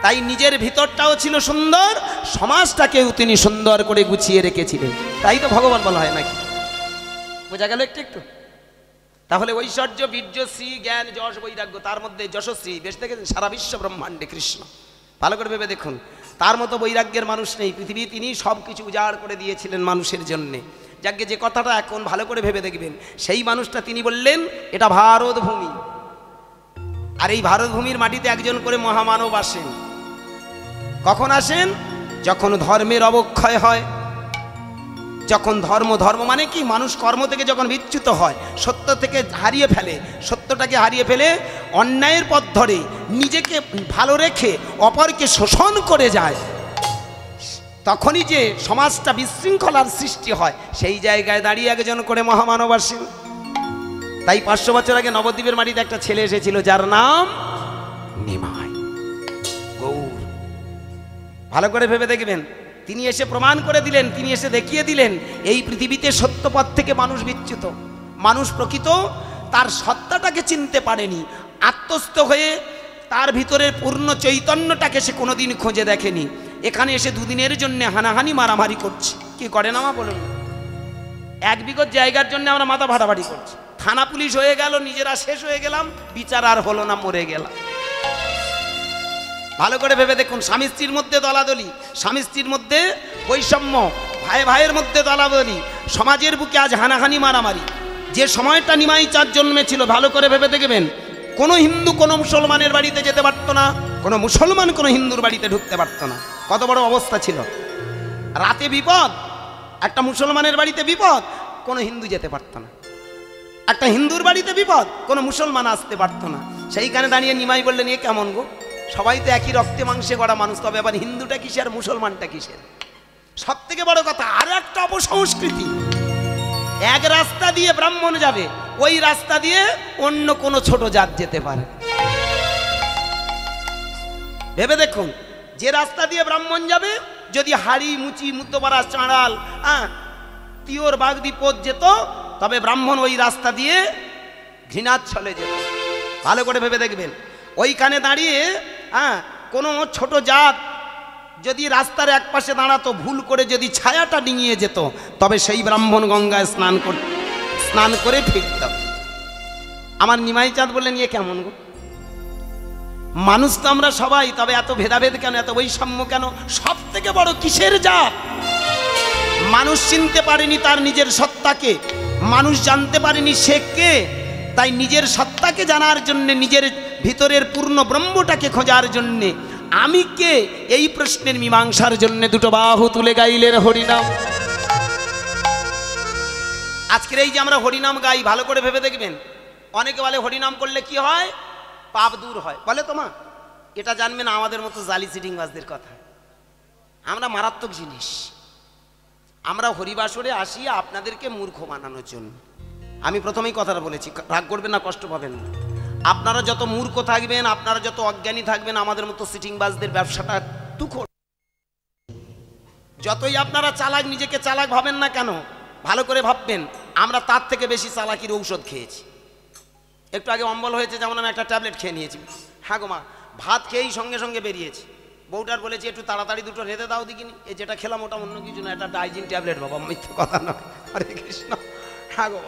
তাই নিজের ভিতরটাও ছিল সুন্দর, সমাজটাকেও তিনি সুন্দর করে গুছিয়ে রেখেছিলেন। তাই তো ভগবান বলা হয় নাকি? বোঝা গেল একটু একটু? তাহলে ঐশ্বর্য, বীর্য, শ্রী, জ্ঞান, যশ, বৈরাগ্য, তার মধ্যে যশস্বী বেশ দেখেছেন সারা বিশ্ব ব্রহ্মাণ্ডে কৃষ্ণ। ভালো করে ভেবে দেখুন, তার মতো বৈরাগ্যের মানুষ নেই পৃথিবী। তিনি সব কিছু উজাড় করে দিয়েছিলেন মানুষের জন্যে। যাকে যে কথাটা এখন ভালো করে ভেবে দেখবেন, সেই মানুষটা তিনি বললেন এটা ভারত ভূমি, আর এই ভারত ভূমির মাটিতে একজন করে মহামানব আসেন। কখন আসেন? যখন ধর্মের অবক্ষয় হয়, যখন ধর্ম মানে কি? মানুষ কর্ম থেকে যখন বিচ্যুত হয়, সত্য থেকে হারিয়ে ফেলে, সত্যটাকে হারিয়ে ফেলে অন্যায়ের পথ ধরে নিজেকে ভালো রেখে অপরকে শোষণ করে যায়, তখনই যে সমাজটা বিশৃঙ্খলার সৃষ্টি হয়, সেই জায়গায় দাঁড়িয়ে একজন করে মহামানব আসেন। তাই 500 বছর আগে নবদ্বীপের মাটিতে একটা ছেলে এসেছিল যার নাম নিমাই গৌর। ভালো করে ভেবে দেখবেন, তিনি এসে প্রমাণ করে দিলেন, তিনি এসে দেখিয়ে দিলেন এই পৃথিবীতে সত্য পথ থেকে মানুষ বিচ্যুত। মানুষ প্রকৃত তার সত্তাটাকে চিনতে পারেনি, আত্মস্থ হয়ে তার ভিতরের পূর্ণ চৈতন্যটাকে সে কোনোদিন খুঁজে দেখেনি। এখানে এসে দুদিনের জন্য হানাহানি মারামারি করছে। কি করে না মা বলুন? এক বিঘত জায়গার জন্য আমরা মাথা ভাড়াভাড়ি করছি, থানা পুলিশ হয়ে গেল, নিজেরা শেষ হয়ে গেলাম, বিচার আর হলো না, মরে গেলাম। ভালো করে ভেবে দেখুন, স্বামী স্ত্রীর মধ্যে দলাদলি, স্বামী স্ত্রীর মধ্যে বৈষম্য, ভাই ভাইয়ের মধ্যে দলাদলি, সমাজের বুকে আজ হানাহানি মারামারি। যে সময়টা নিমাই চাঁদ জন্মেছিল, ভালো করে ভেবে দেখবেন, কোনো হিন্দু কোনো মুসলমানের বাড়িতে যেতে পারত না, কোনো মুসলমান কোনো হিন্দুর বাড়িতে ঢুকতে পারত না। কত বড় অবস্থা ছিল! রাতে বিপদ, একটা মুসলমানের বাড়িতে বিপদ, কোনো হিন্দু যেতে পারত না। একটা হিন্দুর বাড়িতে বিপদ, কোনো মুসলমান আসতে পারত না। সেইখানে দাঁড়িয়ে নিমাই বললেন, এ কেমন গো, সবাই তো একই রক্তে মাংসে গড়া মানুষ, তবে আবার হিন্দুটা কিসের মুসলমানটা কিসের? সব থেকে বড় কথা, আর একটা অপসংস্কৃতি, এক রাস্তা দিয়ে ব্রাহ্মণ যাবে, ওই রাস্তা দিয়ে অন্য কোনো ছোট জাত যেতে পারে। ভেবে দেখুন, যে রাস্তা দিয়ে ব্রাহ্মণ যাবে, যদি হাড়ি মুচি মুদ্দপাড়া চাঁড়াল তিওর বাগদি পথ যেত, তবে ব্রাহ্মণ ওই রাস্তা দিয়ে ঘৃণার ছলে যেত। ভালো করে ভেবে দেখবেন, ওইখানে দাঁড়িয়ে কোনো ছোট জাত যদি রাস্তার এক পাশে দাঁড়াতো, ভুল করে যদি ছায়াটা ডিঙিয়ে যেত, তবে সেই ব্রাহ্মণ গঙ্গায় স্নান করে ফিরত। আমার নিমাই চাঁদ বললেন, এ কেমন গো, মানুষ তো আমরা সবাই, তবে এত ভেদাভেদ কেন, এত বৈষম্য কেন? সব থেকে বড় কিসের জাত? মানুষ চিনতে পারেনি তার নিজের সত্তাকে, মানুষ জানতে পারেনি সে কে। তাই নিজের সত্তাকে জানার জন্য, নিজের ভিতরের পূর্ণ ব্রহ্মটাকে খোঁজার জন্যে, আমি কে, এই প্রশ্নের মীমাংসার জন্য দুটো বাহু তুলে গাইলেন হরিনাম। আজকের এই যে আমরা হরিনাম গাই, ভালো করে ভেবে দেখবেন, অনেকে বলে হরিনাম করলে কি হয়, পাপ দূর হয়, বলে তোমা। এটা জানবেন আমাদের মতো জালি চিটিংবাজদের কথা। আমরা মারাত্মক জিনিস। আমরা হরিবাসরে আসি আপনাদেরকে মূর্খ বানানোর জন্য। আমি প্রথমেই কথাটা বলেছি, রাগ করবেন না, কষ্ট পাবেন না। আপনারা যত মূর্খ থাকবেন, আপনারা যত অজ্ঞানী থাকবেন, আমাদের মতো সিটিংবাজদের ব্যবসাটা তুখোড়। যতই আপনারা চালাক, নিজেকে চালাক ভাবেন না কেন, ভালো করে ভাববেন, আমরা তার থেকে বেশি চালাকির ঔষধ খেয়েছি। একটু আগে অম্বল হয়েছে, যেমন আমি একটা ট্যাবলেট খেয়ে নিয়েছি। হ্যাঁ গো মা, ভাত খেয়েই সঙ্গে সঙ্গে বেরিয়েছি। বউটার বলেছি, একটু তাড়াতাড়ি দুটো রেঁধে দাও দেখিনি। এই যেটা খেলাম ওটা অন্য কিছু না, এটা ডাইজিন ট্যাবলেট বাবা, মিথ্যে কথা নয়। হরে কৃষ্ণ। হ্যাঁ গো,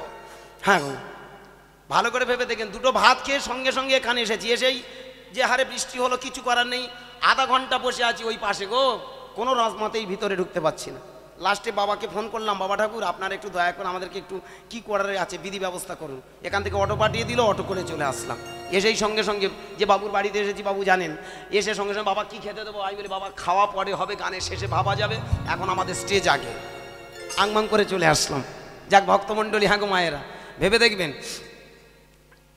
হ্যাঁ গো, ভালো করে ভেবে দেখেন, দুটো ভাত খেয়ে সঙ্গে সঙ্গে এখানে এসেছি। এসেই যে হারে বৃষ্টি হলো, কিছু করার নেই, আধা ঘন্টা বসে আছি ওই পাশে গো, কোনো রসমতেই ভিতরে ঢুকতে পারছি না। লাস্টে বাবাকে ফোন করলাম, বাবা ঠাকুর আপনারা একটু দয়া করে আমাদেরকে একটু কি করার আছে বিধি ব্যবস্থা করুন। এখান থেকে অটো পাঠিয়ে দিল, অটো করে চলে আসলাম। এসেই সঙ্গে সঙ্গে যে বাবুর বাড়িতে এসেছি, বাবু জানেন, এসে সঙ্গে সঙ্গে বাবা কি খেতে দেবো, আমি বলি বাবা খাওয়া পরে হবে, গানের শেষে ভাবা যাবে, এখন আমাদের স্টেজ আগে। আংমাং করে চলে আসলাম। যাক ভক্তমণ্ডলী, হ্যাঁ গো মায়েরা, ভেবে দেখবেন,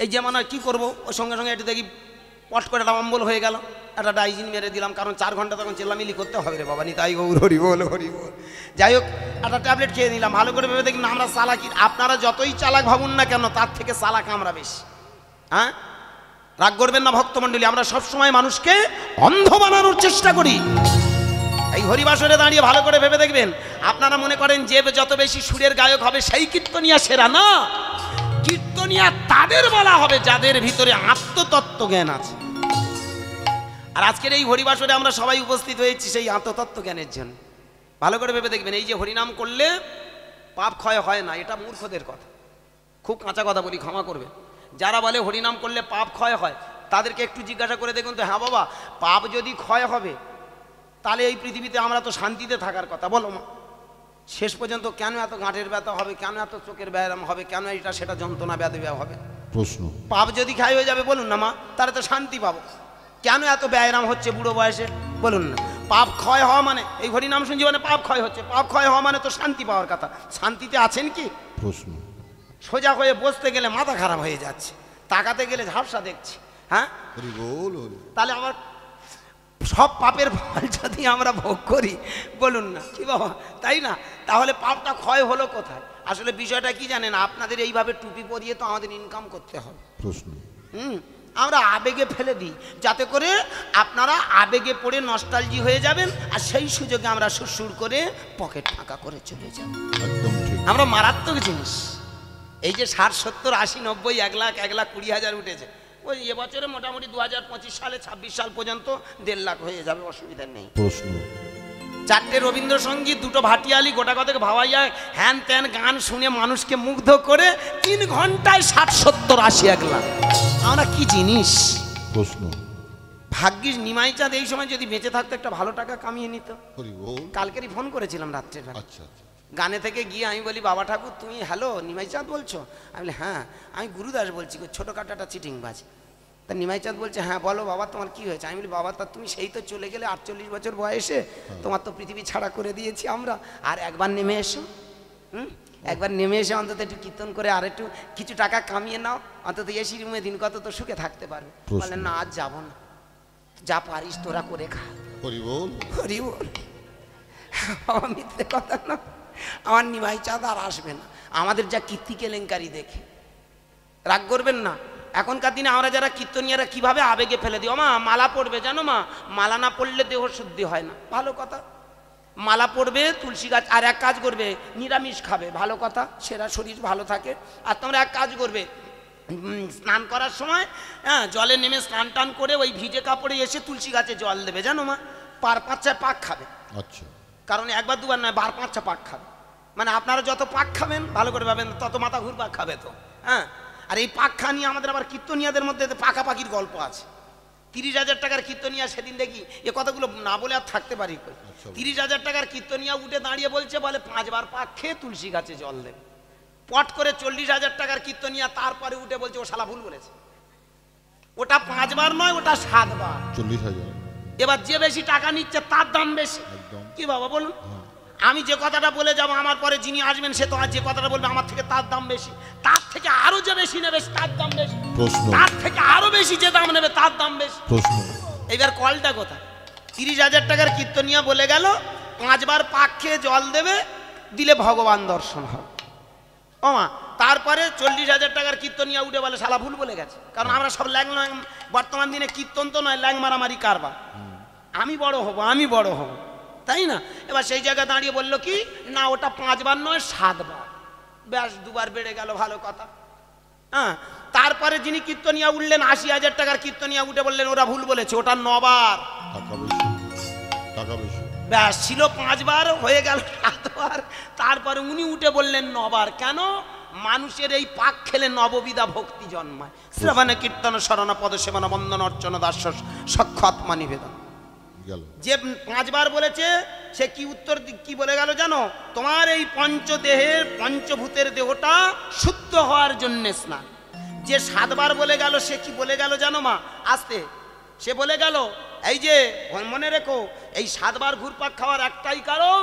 এই যেমন আর কী করবো, ওই সঙ্গে সঙ্গে একটু দেখি পট করে একটা অম্বল হয়ে গেল, একটা ডাইজিন মেরে দিলাম, কারণ 4 ঘন্টা তখন চেল্লামিলি করতে হবে রে বাবা, নি তাই গৌর হরি বল হরি বল। যাই হোক, একটা ট্যাবলেট খেয়ে নিলাম। ভালো করে ভেবে দেখুন, আমরা চালাকি, আপনারা যতই চালাক ভাবুন না কেন, তার থেকে চালাক আমরা বেশি। হ্যাঁ, রাগ করবেন না ভক্তমণ্ডলী, আমরা সবসময় মানুষকে অন্ধ বানানোর চেষ্টা করি। এই হরিবাসরে দাঁড়িয়ে ভালো করে ভেবে দেখবেন, আপনারা মনে করেন যে যত বেশি সুরের গায়ক হবে সেই কীর্তনিয়া সেরা, না। কীর্তনিয়া তাদের বলা হবে যাদের ভিতরে আত্মতত্ত্ব জ্ঞান আছে। আর আজকের এই হরিবাসরে আমরা সবাই উপস্থিত হয়েছি সেই আত্মতত্ত্ব জ্ঞানের জন্য। ভালো করে ভেবে দেখবেন, এই যে হরিনাম করলে পাপ ক্ষয় হয় না, এটা মূর্খদের কথা। খুব কাঁচা কথা বলি, ক্ষমা করবে। যারা বলে হরিনাম করলে পাপ ক্ষয় হয়, তাদেরকে একটু জিজ্ঞাসা করে দেখুন তো, হ্যাঁ বাবা, পাপ যদি ক্ষয় হবে, তাহলে এই পৃথিবীতে আমরা তো শান্তিতে থাকার কথা, বলো মা। শেষ পর্যন্ত কেন এত গাঁটের ব্যথা হবে, কেন এত চোখের ব্যায়াম হবে, কেন এটা সেটা যন্ত্রণা ব্যাধি হবে? প্রশ্ন। পাপ যদি ক্ষয় হয়ে যাবে, বলুন না মা, তাহলে তো শান্তি পাবো। কেন এত ব্যায়াম হচ্ছে বুড়ো বয়সে, বলুন না। পাপ ক্ষয় হওয়া মানে, এই হরিনাম শুনছি মানে পাপ ক্ষয় হচ্ছে, পাপ ক্ষয় হওয়া মানে তো শান্তি পাওয়ার কথা। শান্তিতে আছেন কি? প্রশ্ন। সোজা হয়ে বসতে গেলে মাথা খারাপ হয়ে যাচ্ছে, তাকাতে গেলে ঝাপসা দেখছি। হ্যাঁ, তাহলে আমার সব পাপের ফল যদি আমরা ভোগ করি, বলুন না কি বাবা, তাই না? তাহলে পাপটা ক্ষয় হলো কোথায়? আসলে বিষয়টা কি জানেন, আপনাদের এইভাবে টুপি পরিয়ে তো আমাদের ইনকাম করতে হবে। প্রশ্ন। আমরা আবেগে ফেলে দিই, যাতে করে আপনারা আবেগে পড়ে নস্টালজি হয়ে যাবেন, আর সেই সুযোগে আমরা সুরসুর করে পকেট ফাঁকা করে চলে যাব। আমরা মারাত্মক জিনিস। এই যে 60, 70, 80, 90, 1 লাখ 1,20,000 উঠেছে, ওই এবছরে মোটামুটি 2025 সালে 26 সাল পর্যন্ত 1.5 লাখ হয়ে যাবে, অসুবিধা নেই। প্রশ্ন। চারটে রবীন্দ্রসঙ্গীত, দুটো ভাটিয়ালি, গোটা কতক ভাওয়াইয়া, হ্যান ত্যান গান শুনে মানুষকে মুগ্ধ করে 3 ঘন্টায় 60, 70, 80, 1 লাখ। আমরা কি জিনিস? প্রশ্ন, ভাগ্যিস নিমাই চাঁদ এই সময় যদি বেঁচে থাকতো একটা ভালো টাকা কামিয়ে নিত। কালকেরই ফোন করেছিলাম রাত্রে, আচ্ছা আচ্ছা, গানে থেকে গিয়ে আমি বলি, বাবা ঠাকুর তুমি হ্যালো নিমাই চাঁদ বলছো? আমি বলি হ্যাঁ। আমি গুরুদাস বলছি, ছোটোখাটো একটা চিটিংবাজ। তা নিমাই চাঁদ বলছে হ্যাঁ বলো বাবা তোমার কি হয়েছে? আমি বলি বাবা তা তুমি সেই তো চলে গেলে 48 বছর বয়সে, তোমার তো পৃথিবী ছাড়া করে দিয়েছি আমরা, আর একবার নেমে এসো, একবার নেমে এসে অন্তত একটু কীর্তন করে আর একটু কিছু টাকা কামিয়ে নাও, অন্তত এসি রুমে দিন কত তো সুখে থাকতে পারবে। বলে না আজ যাবো না, যা পারিস তোরা করে খা। হরি বল, হরি বল। বাবা মিথ্যে কথা না, আমার নিমাই চাঁদ আর আসবে না। আমাদের যা কীর্তি কেলেঙ্কারি দেখে রাগ করবেন না। এখনকার দিনে আমরা যারা কীর্তনিয়ারা কিভাবে আবেগে ফেলে দিও, মা মালা পড়বে জানো মা, মালা না পড়লে দেহ শুদ্ধি হয় না, ভালো কথা। মালা পড়বে, তুলসী গাছ, আর এক কাজ করবে নিরামিষ খাবে, ভালো কথা, সেরা শরীর ভালো থাকে। আর তোমরা এক কাজ করবে, স্নান করার সময় হ্যাঁ জলে নেমে স্নান টান করে ওই ভিজে কাপড়ে এসে তুলসী গাছে জল দেবে জানো মা, 5-6 পাক খাবে। আচ্ছা, কারণ একবার দুবার নয়, 12-5 পাক খাবে। মানে আপনারা যত পাক খাবেন ভালো করে ভাবেন তত মাথা ঘুরপাক খাবে তো। হ্যাঁ, আর এই পাক খা নিয়ে আমাদের আবার কীর্তনিয়াদের মধ্যে পাকাপাকির গল্প আছে। 30,000 টাকার কীর্তনিয়া, সেদিন দেখি এ কথাগুলো না বলে আর থাকতে পারি। 30,000 টাকার কীর্তনিয়া উঠে দাঁড়িয়ে বলছে, বলে 5 বার পাক খেয়ে তুলসী গাছে জল দেবে। পট করে 40,000 টাকার কীর্তনিয়া তারপরে উঠে বলছে ও শালা ভুল বলেছে, ওটা 5 বার নয়, ওটা 7 বার। 40,000। এবার যে বেশি টাকা নিচ্ছে তার দাম বেশি। কি বাবা বলুন, আমি যে কথাটা বলে যাবো আমার পরে যিনি আসবেন সে তো আর যে কথাটা বলবে আমার থেকে তার দাম বেশি, তার থেকে আরো যে বেশি নেবে তার দাম বেশি, তার থেকে আরো বেশি যে দাম নেবে তার দাম বেশি। এবার কলটা কোথায়? 30,000 টাকার কীর্তনিয়া বলে গেল 5 বার পাক খেয়ে জল দেবে, দিলে ভগবান দর্শন হবে। ও মা, তারপরে 40,000 টাকার কীর্তনিয়া উঠে বলে শালা ভুল বলে গেছে। কারণ আমরা সব ল্যাং, বর্তমান দিনে কীর্তন তো নয়, ল্যাং মারামারি কারবার। আমি বড় হব, আমি বড় হব, তাই না? এবার সেই জায়গায় দাঁড়িয়ে বললো কি না ওটা 5 বার নয় 7 বার, ব্যাস 2 বার বেড়ে গেল, ভালো কথা। হ্যাঁ, তারপরে যিনি কীর্তনিয়া উঠলেন 80,000 টাকার কীর্তনিয়া উঠে বললেন ওরা ভুল বলেছে, ওটা 9 বার, ব্যাস ছিল 5 বার, হয়ে গেল 7 বার। তারপরে উনি উঠে বললেন 9 বার। কেন? মানুষের এই পাক খেলে নববিধা ভক্তি জন্মায়। শ্রবণ কীর্তন শরণ পদ সেবন বন্দন অর্চন দাস সক্ষ আত্মা নিবেদন। যে 5 বার বলেছে সে কি উত্তর কি বলে গেল জানো? তোমার এই পঞ্চদেহের পঞ্চভূতের দেহটা শুদ্ধ হওয়ার জন্য স্নান। যে 7 বার বলে গেল সে কি বলে গেল জানো মা? আসতে সে বলে গেল এই যে মনে রেখো এই 7 বার ঘুরপাক খাওয়ার একটাই কারণ,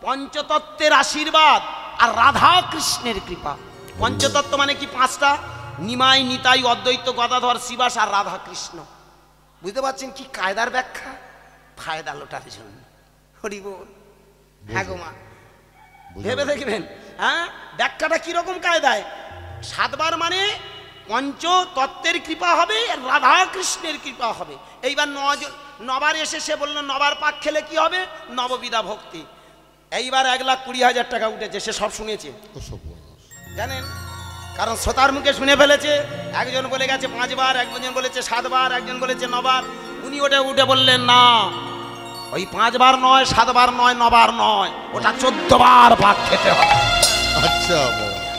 পঞ্চতত্ত্বের আশীর্বাদ আর রাধা কৃষ্ণের কৃপা। পঞ্চতত্ত্ব মানে কি? 5টা, নিমাই, নিতাই, অদ্বৈত, গদাধর, শিবাস আর রাধা কৃষ্ণ। বুঝতে পারছেন কি কায়দার ব্যাখ্যা? ফায়দা লোটার জন্য। হরি বল। হ্যাঁ গো মা, ভেবে দেখবেন হ্যাঁ ব্যাখ্যাটা কিরকম কায়দায়। 7 বার মানে পঞ্চতত্ত্বের কৃপা হবে, রাধা কৃষ্ণের কৃপা হবে। এইবার 9 বার এসে সে বললো 9 বার পাক খেলে কি হবে? নববিধা ভক্তি। এইবার 1,20,000 টাকা উঠেছে, সে সব শুনেছে জানেন, কারণ শ্রোতার মুখে শুনে ফেলেছে। একজন বলে গেছে 5 বার, একজন বলেছে 7 বার, একজন বলেছে 9 বার। উনি ওটা উঠে বললেন না, ওই 5 বার নয়, 7 বার নয়, 9 বার নয়, ওটা 14 বার পাক খেতে হবে। আচ্ছা,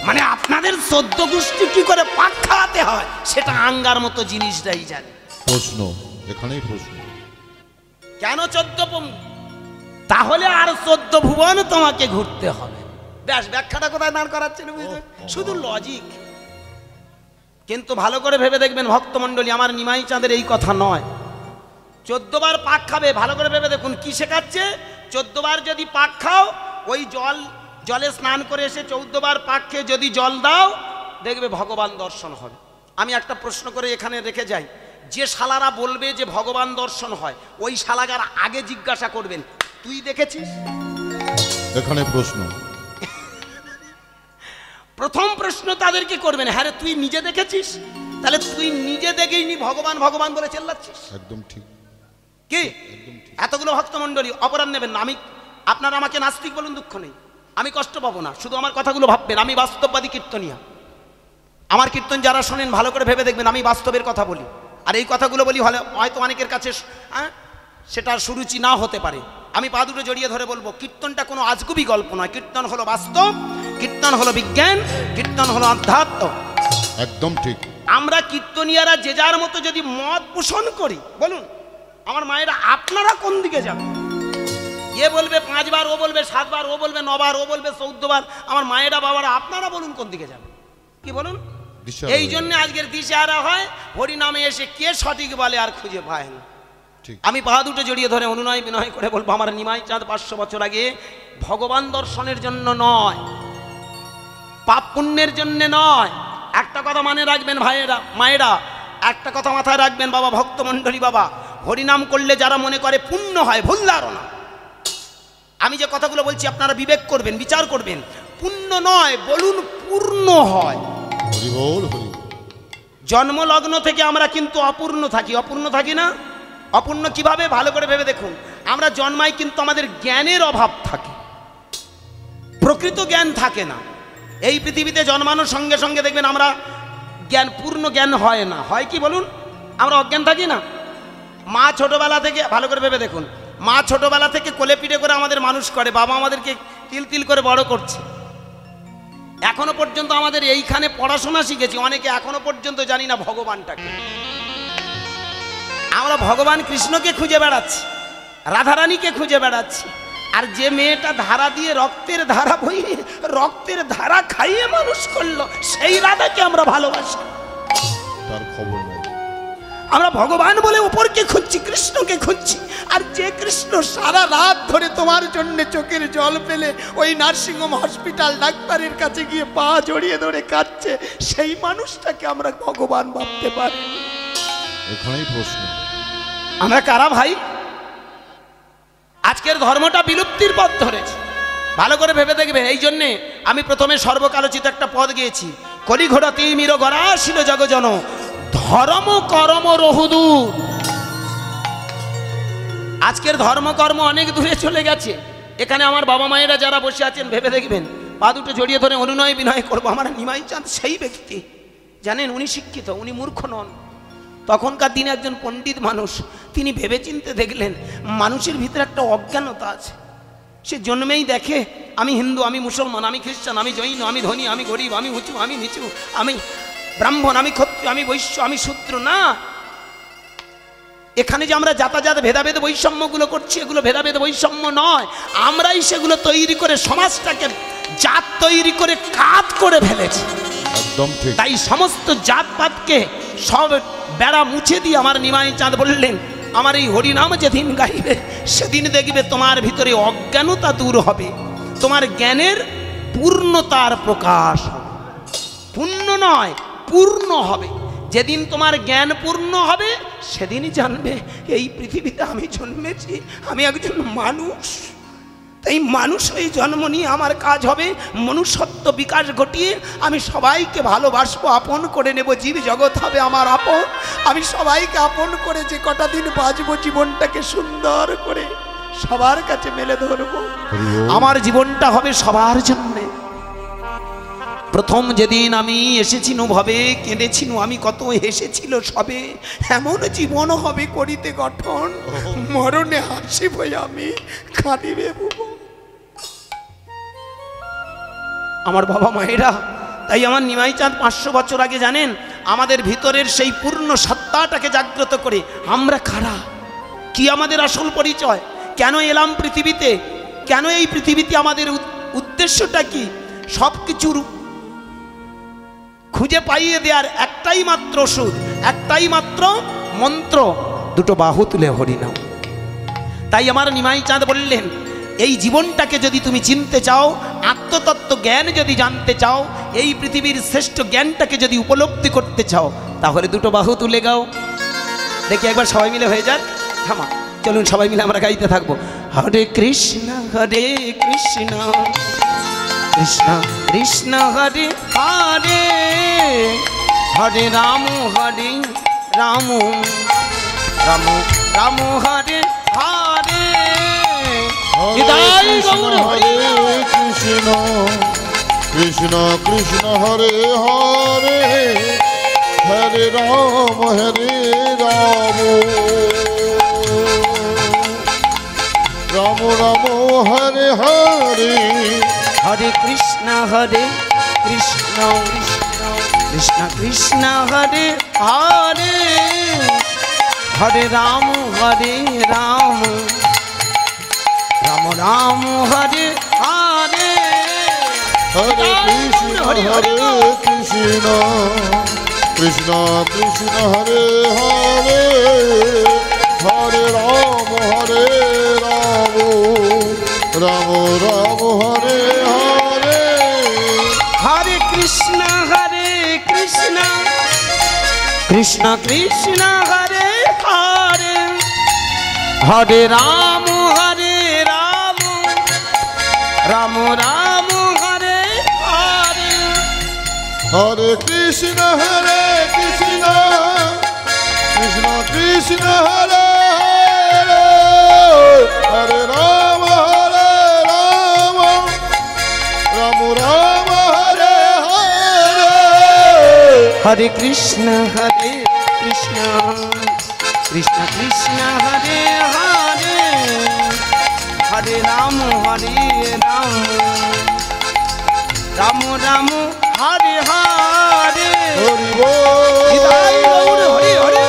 মানে আপনাদের 14 গোষ্ঠী কি করে পাক খাওয়াতে হয় সেটা আঙ্গার মতো জিনিসটাই জানে। প্রশ্ন এখানেই প্রশ্ন, কেন 14? তাহলে আর 14 ভুবন তোমাকে ঘুরতে হবে। ব্যাস, ব্যাখ্যাটা কোথায় দাঁড় করাচ্ছেন? শুধু লজিক। কিন্তু ভালো করে ভেবে দেখবেন ভক্তমণ্ডলী, আমার নিমাই চাঁদের এই কথা নয় 14 বার পাক খাবে। ভালো করে ভেবে দেখুন কি শেখাচ্ছে। 14 বার যদি পাক খাও, ওই জলে স্নান করে এসে 14 বার পাক খেয়ে যদি জল দাও, দেখবে ভগবান দর্শন হবে। আমি একটা প্রশ্ন করে এখানে রেখে যাই, যে শালারা বলবে যে ভগবান দর্শন হয়, ওই শালাগার আগে জিজ্ঞাসা করবেন তুই দেখেছিস? এখানে প্রশ্ন, প্রথম প্রশ্ন তাদেরকে করবেন, হ্যাঁ রে তুই নিজে দেখেছিস? তাহলে তুই নিজে দেখেইনি ভগবান ভগবান বলে চেল্লাচ্ছিস। একদম ঠিক। কি এতগুলো ভক্তমণ্ডলী অপরাধ নেবেন না। আমি আপনারা আমাকে নাস্তিক বলুন, দুঃখ নেই, আমি কষ্ট পাবো না। শুধু আমার কথাগুলো ভাববেন, আমি বাস্তববাদী কীর্তনিয়া। আমার কীর্তন যারা শোনেন ভালো করে ভেবে দেখবেন, আমি বাস্তবের কথা বলি। আর এই কথাগুলো বলি হয়তো অনেকের কাছে সেটা সুরুচি না হতে পারে, আমি পা দুটো জড়িয়ে ধরে বলবো, কীর্তনটা কোনো আজগুবি গল্প নয়, কীর্তন হলো বাস্তব, কীর্তন হলো বিজ্ঞান, কীর্তন হলো আধ্যাত্ম। একদম ঠিক। আমরা কীর্তনিয়ারা যে যার মতো যদি মত পোষণ করি, বলুন আমার মায়েরা আপনারা কোন দিকে যাবেন? এ বলবে 5 বার, ও বলবে 7 বার, ও বলবে 9 বার, ও বলবে 14 বার। আমার মায়েরা বাবারা আপনারা বলুন কোন দিকে যাবেন? কি বলুন? এই জন্য আজকের দিশেহারা হয়, হরিনামে এসে কে সঠিক বলে আর খুঁজে পায় না। আমি পা দুটো জড়িয়ে ধরে অনুনয় বিনয় করে বলবো, আমার নিমাই চাঁদ 500 বছর আগে ভগবান দর্শনের জন্য নয়, পাপ পুণ্যের জন্য নয়। একটা কথা মনে রাখবেন ভাইয়েরা মায়েরা, একটা কথা মাথায় রাখবেন বাবা ভক্তমণ্ডলী, বাবা হরিনাম করলে যারা মনে করে পুণ্য হয়, ভুল ধারণা। আমি যে কথাগুলো বলছি আপনারা বিবেক করবেন, বিচার করবেন। পুণ্য নয়, বলুন পূর্ণ হয়। জন্মলগ্ন থেকে আমরা কিন্তু অপূর্ণ থাকি। অপূর্ণ থাকি না? অপূর্ণ কিভাবে? ভালো করে ভেবে দেখুন। আমরা জন্মাই কিন্তু আমাদের জ্ঞানের অভাব থাকে, প্রকৃত জ্ঞান থাকে না। এই পৃথিবীতে জন্মানোর সঙ্গে সঙ্গে দেখবেন আমরা জ্ঞান, পূর্ণ জ্ঞান হয় না। হয় কি বলুন? আমরা অজ্ঞান থাকি না। মা ছোটবেলা থেকে, ভালো করে ভেবে দেখুন, মা ছোটবেলা থেকে কোলে পিঠে করে আমাদের মানুষ করে, বাবা আমাদেরকে তিল তিল করে বড় করছে। এখনো পর্যন্ত আমাদের এইখানে পড়াশোনা শিখেছি, অনেকে এখনো পর্যন্ত জানি না ভগবানটাকে। আমরা ভগবান কৃষ্ণকে খুঁজে বেড়াচ্ছি, রাধারানীকে খুঁজে বেড়াচ্ছি। আর যে মেয়েটা ধারা দিয়ে রক্তের ধারা বইয়ে রক্তের ধারা খাইয়ে মানুষ করলো, সেই রাধাকে আমরা ভালোবাসি, তার খবর নেই। আমরা ভগবান বলে উপরকে খুঁজছি, কৃষ্ণকে খুঁজছি। আর যে কৃষ্ণ সারা রাত ধরে তোমার জন্য চোখের জল ফেলে ওই নার্সিংহোম হসপিটাল ডাক্তারের কাছে গিয়ে পা জড়িয়ে ধরে কাঁদছে, সেই মানুষটাকে আমরা ভগবান ভাবতে পারি? এখানেই প্রশ্ন, আমরা কারা ভাই? আজকের ধর্মটা বিলুপ্তির পথ ধরেছে। ভালো করে ভেবে দেখবেন। এই জন্যে আমি প্রথমে সর্বকালোচিত একটা পদ গিয়েছি, কলিঘোড়া তিমির গড়া ছিল জগজন, ধর্ম কর্ম রহুদূর। আজকের ধর্মকর্ম অনেক দূরে চলে গেছে। এখানে আমার বাবা মায়েরা যারা বসে আছেন, ভেবে দেখবেন, পা দুটো জড়িয়ে ধরে অনুনয় বিনয় করবো, আমার নিমাই চাঁদ সেই ব্যক্তি, জানেন উনি শিক্ষিত, উনি মূর্খ নন। তখনকার দিনে একজন পণ্ডিত মানুষ, তিনি ভেবে চিনতে দেখলেন মানুষের ভিতরে একটা অজ্ঞানতা আছে। সে জন্মেই দেখে আমি হিন্দু, আমি মুসলমান, আমি খ্রিস্টান, আমি জৈন, আমি ধনী, আমি গরিব, আমি উঁচু, আমি নিচু, আমি ব্রাহ্মণ, আমি ক্ষত্রিয়, আমি বৈশ্য, আমি শূদ্র। না, এখানে যে আমরা যাতায়াত ভেদাভেদ বৈষম্যগুলো করছি, এগুলো ভেদাভেদ বৈষম্য নয়, আমরাই সেগুলো তৈরি করে সমাজটাকে জাত তৈরি করে কাত করে ফেলেছি। একদম ঠিক। তাই সমস্ত জাতপাতকে সব বেড়া মুছে দিয়ে আমার নিমাই চাঁদ বললেন, আমার এই হরিনাম যেদিন গাইবে, সেদিন দেখবে তোমার ভিতরে অজ্ঞানতা দূর হবে, তোমার জ্ঞানের পূর্ণতার প্রকাশ হবে। পূর্ণ নয়, পূর্ণ হবে। যেদিন তোমার জ্ঞান পূর্ণ হবে, সেদিনই জানবে এই পৃথিবীতে আমি জন্মেছি, আমি একজন মানুষ। তাই মানুষ হয়ে জন্ম নিয়ে আমার কাজ হবে মনুষ্যত্ব বিকাশ ঘটিয়ে আমি সবাইকে ভালোবাসবো, আপন করে নেব, জীব জগৎ হবে আমার আপন। আমি সবাইকে আপন করে যে কটা দিন বাঁচবো, জীবনটাকে সুন্দর করে সবার কাছে মেলে ধরবো। আমার জীবনটা হবে সবার জন্যে। প্রথম যেদিন আমি এসেছিনু ভবে, কেঁদেছিনু আমি কত, হেসেছিল সবে, এমন জীবন হবে করিতে গঠন, মরণে হাসিব আমি, কাঁদিবে ভুবন। আমার বাবা মায়েরা, তাই আমার নিমাই চাঁদ 500 বছর আগে জানেন আমাদের ভিতরের সেই পূর্ণ সত্তাটাকে জাগ্রত করে আমরা কারা, কি আমাদের আসল পরিচয়, কেন এলাম পৃথিবীতে, কেন এই পৃথিবীতে আমাদের উদ্দেশ্যটা কি, সব কিছুর খুঁজে পাইয়ে দেওয়ার একটাই মাত্র ওষুধ, একটাই মাত্র মন্ত্র, দুটো বাহু তুলে হরিনাম। তাই আমার নিমাই চাঁদ বললেন, এই জীবনটাকে যদি তুমি চিনতে চাও, আত্মতত্ত্ব জ্ঞান যদি জানতে চাও, এই পৃথিবীর শ্রেষ্ঠ জ্ঞানটাকে যদি উপলব্ধি করতে চাও, তাহলে দুটো বাহু তুলে গাও। দেখি একবার সবাই মিলে হয়ে যাক। থামা, চলুন সবাই মিলে আমরা গাইতে থাকবো। হরে কৃষ্ণ হরে কৃষ্ণ কৃষ্ণ কৃষ্ণ হরে হরে, হরে রাম রাম রাম রাম হরে হরে। হরে কৃষ্ণ কৃষ্ণ কৃষ্ণ হরে হরে, হরে রাম রাম রাম রাম হরে হরে হরে কৃষ্ণ কৃষ্ণ কৃষ্ণ কৃষ্ণ হরে হরে হরে রাম রাম রাম হরে হরে হরে কৃষ্ণ কৃষ্ণ কৃষ্ণ কৃষ্ণ হরে হরে হরে রাম রাম রাম হরে হরে হরে কৃষ্ণ কৃষ্ণ কৃষ্ণ হরে হরে হরে রাম রাম হরে হরে হরে কৃষ্ণ কৃষ্ণ কৃষ্ণ কৃষ্ণ হরে হরে হরে রাম রাম হরে হরে হরে কৃষ্ণ কৃষ্ণ কৃষ্ণ হরে হরে হরে রাম রাম হরে হরে হরি বল নিতাই গৌর হরি হরি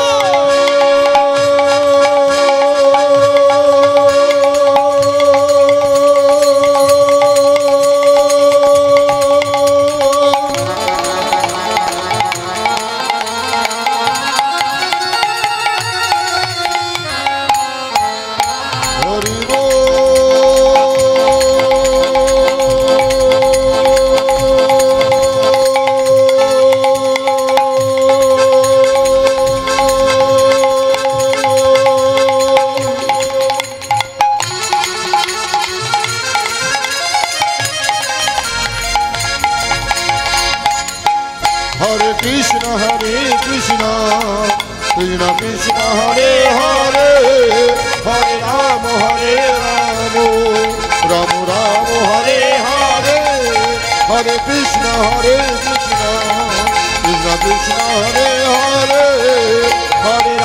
হরে কৃষ্ণ কৃষ্ণ কৃষ্ণ হরে হরে হরে রাম রাম হরে হরে হরে কৃষ্ণ কৃষ্ণ কৃষ্ণ হরে হরে হরে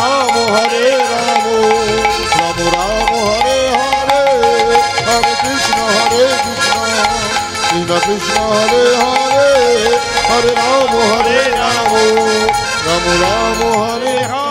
রাম রাম হরে হরে হরে কৃষ্ণ কৃষ্ণ কৃষ্ণ হরে হরে হরে রাম রাম হরে হরে